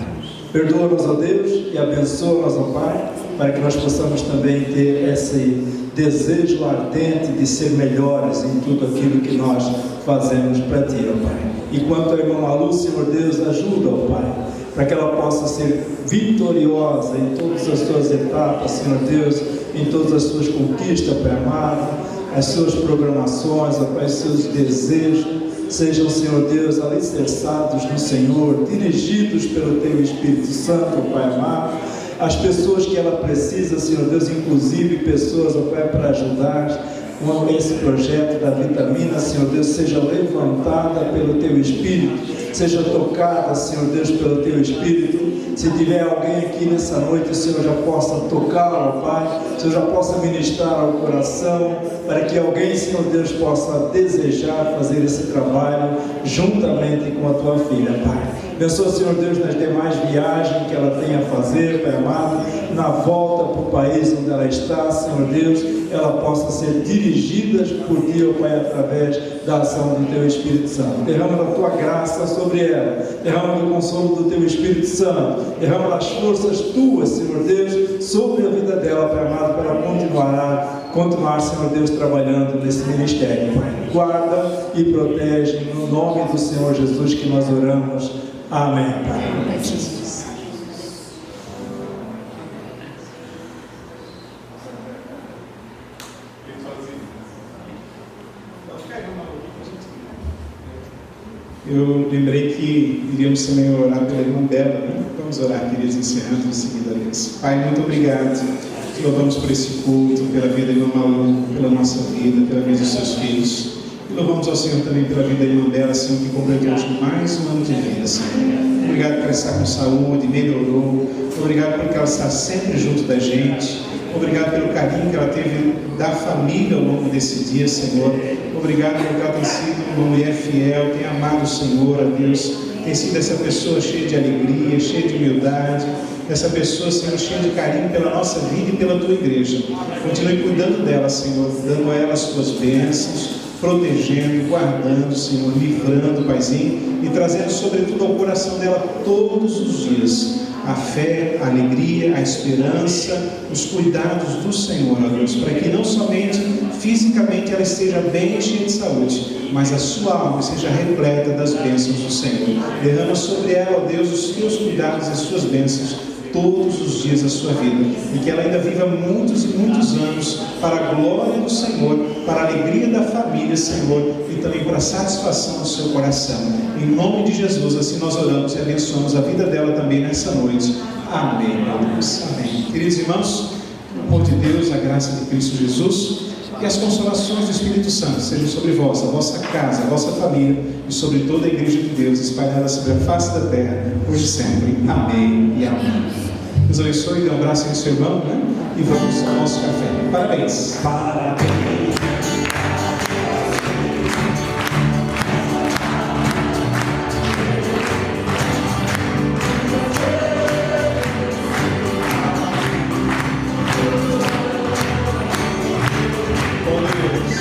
Perdoa-nos, ó Deus, e abençoa-nos, ó Pai, para que nós possamos também ter esse desejo ardente de ser melhores em tudo aquilo que nós fazemos para Ti, ó Pai. E quanto à irmã Malu, Senhor Deus, ajuda, ó Pai, para que ela possa ser vitoriosa em todas as suas etapas, Senhor Deus, em todas as suas conquistas, Pai amado, as suas programações, ó Pai, os seus desejos, sejam, Senhor Deus, alicerçados no Senhor, dirigidos pelo Teu Espírito Santo, ó Pai amado, as pessoas que ela precisa, Senhor Deus, inclusive pessoas, ó Pai, para ajudar com esse projeto da vitamina, Senhor Deus, seja levantada pelo Teu Espírito, seja tocada, Senhor Deus, pelo Teu Espírito. Se tiver alguém aqui nessa noite, o Senhor já possa tocá-lo, Pai, o Senhor já possa ministrar ao coração, para que alguém, Senhor Deus, possa desejar fazer esse trabalho juntamente com a Tua filha, Pai. Abençoa, Senhor Deus, nas demais viagens que ela tenha a fazer, Pai amado, na volta para o país onde ela está, Senhor Deus, ela possa ser dirigida por Ti, ó Pai, através da ação do Teu Espírito Santo. Derrama a Tua graça sobre ela, derrama o consolo do Teu Espírito Santo, derrama as forças Tuas, Senhor Deus, sobre a vida dela, Pai amado, para continuar, Senhor Deus, trabalhando nesse ministério, Pai. Guarda e protege, no nome do Senhor Jesus que nós oramos. Amém, Pai. Jesus. Eu lembrei que iríamos também orar pela irmã dela, né? Vamos orar, queridos, encerrando em seguida a vez. Pai, muito obrigado. Te louvamos por esse culto, pela vida da irmã Malu, pela nossa vida, pela vida dos seus filhos. E louvamos ao Senhor também pela vida da irmã dela, Senhor, que completou hoje mais um ano de vida, Senhor. Obrigado por estar com saúde, melhorou. Obrigado porque ela está sempre junto da gente. Obrigado pelo carinho que ela teve da família ao longo desse dia, Senhor. Obrigado porque ela tem sido uma mulher fiel, tem amado o Senhor, a Deus. Tem sido essa pessoa cheia de alegria, cheia de humildade. Essa pessoa, Senhor, cheia de carinho pela nossa vida e pela Tua igreja. Continue cuidando dela, Senhor, dando a ela as Tuas bênçãos, protegendo, guardando, Senhor, livrando, Paizinho, e trazendo sobretudo ao coração dela todos os dias a fé, a alegria, a esperança, os cuidados do Senhor, ó Deus, para que não somente fisicamente ela esteja bem e cheia de saúde, mas a sua alma seja repleta das bênçãos do Senhor. Derrama sobre ela, ó Deus, os Teus cuidados e as Suas bênçãos todos os dias da sua vida, e que ela ainda viva muitos e muitos anos para a glória do Senhor, para a alegria da família, Senhor, e também para a satisfação do seu coração. Em nome de Jesus, assim nós oramos e abençoamos a vida dela também nessa noite. Amém, meu Deus. Amém. Queridos irmãos, amor de Deus, a graça de Cristo Jesus e as consolações do Espírito Santo sejam sobre vós, a vossa casa, a vossa família e sobre toda a igreja de Deus espalhada sobre a face da terra, hoje e sempre. Amém e amém. Deus abençoe, dê um abraço no seu irmão, né? E vamos ao nosso café. Parabéns. Parabéns. Com Deus.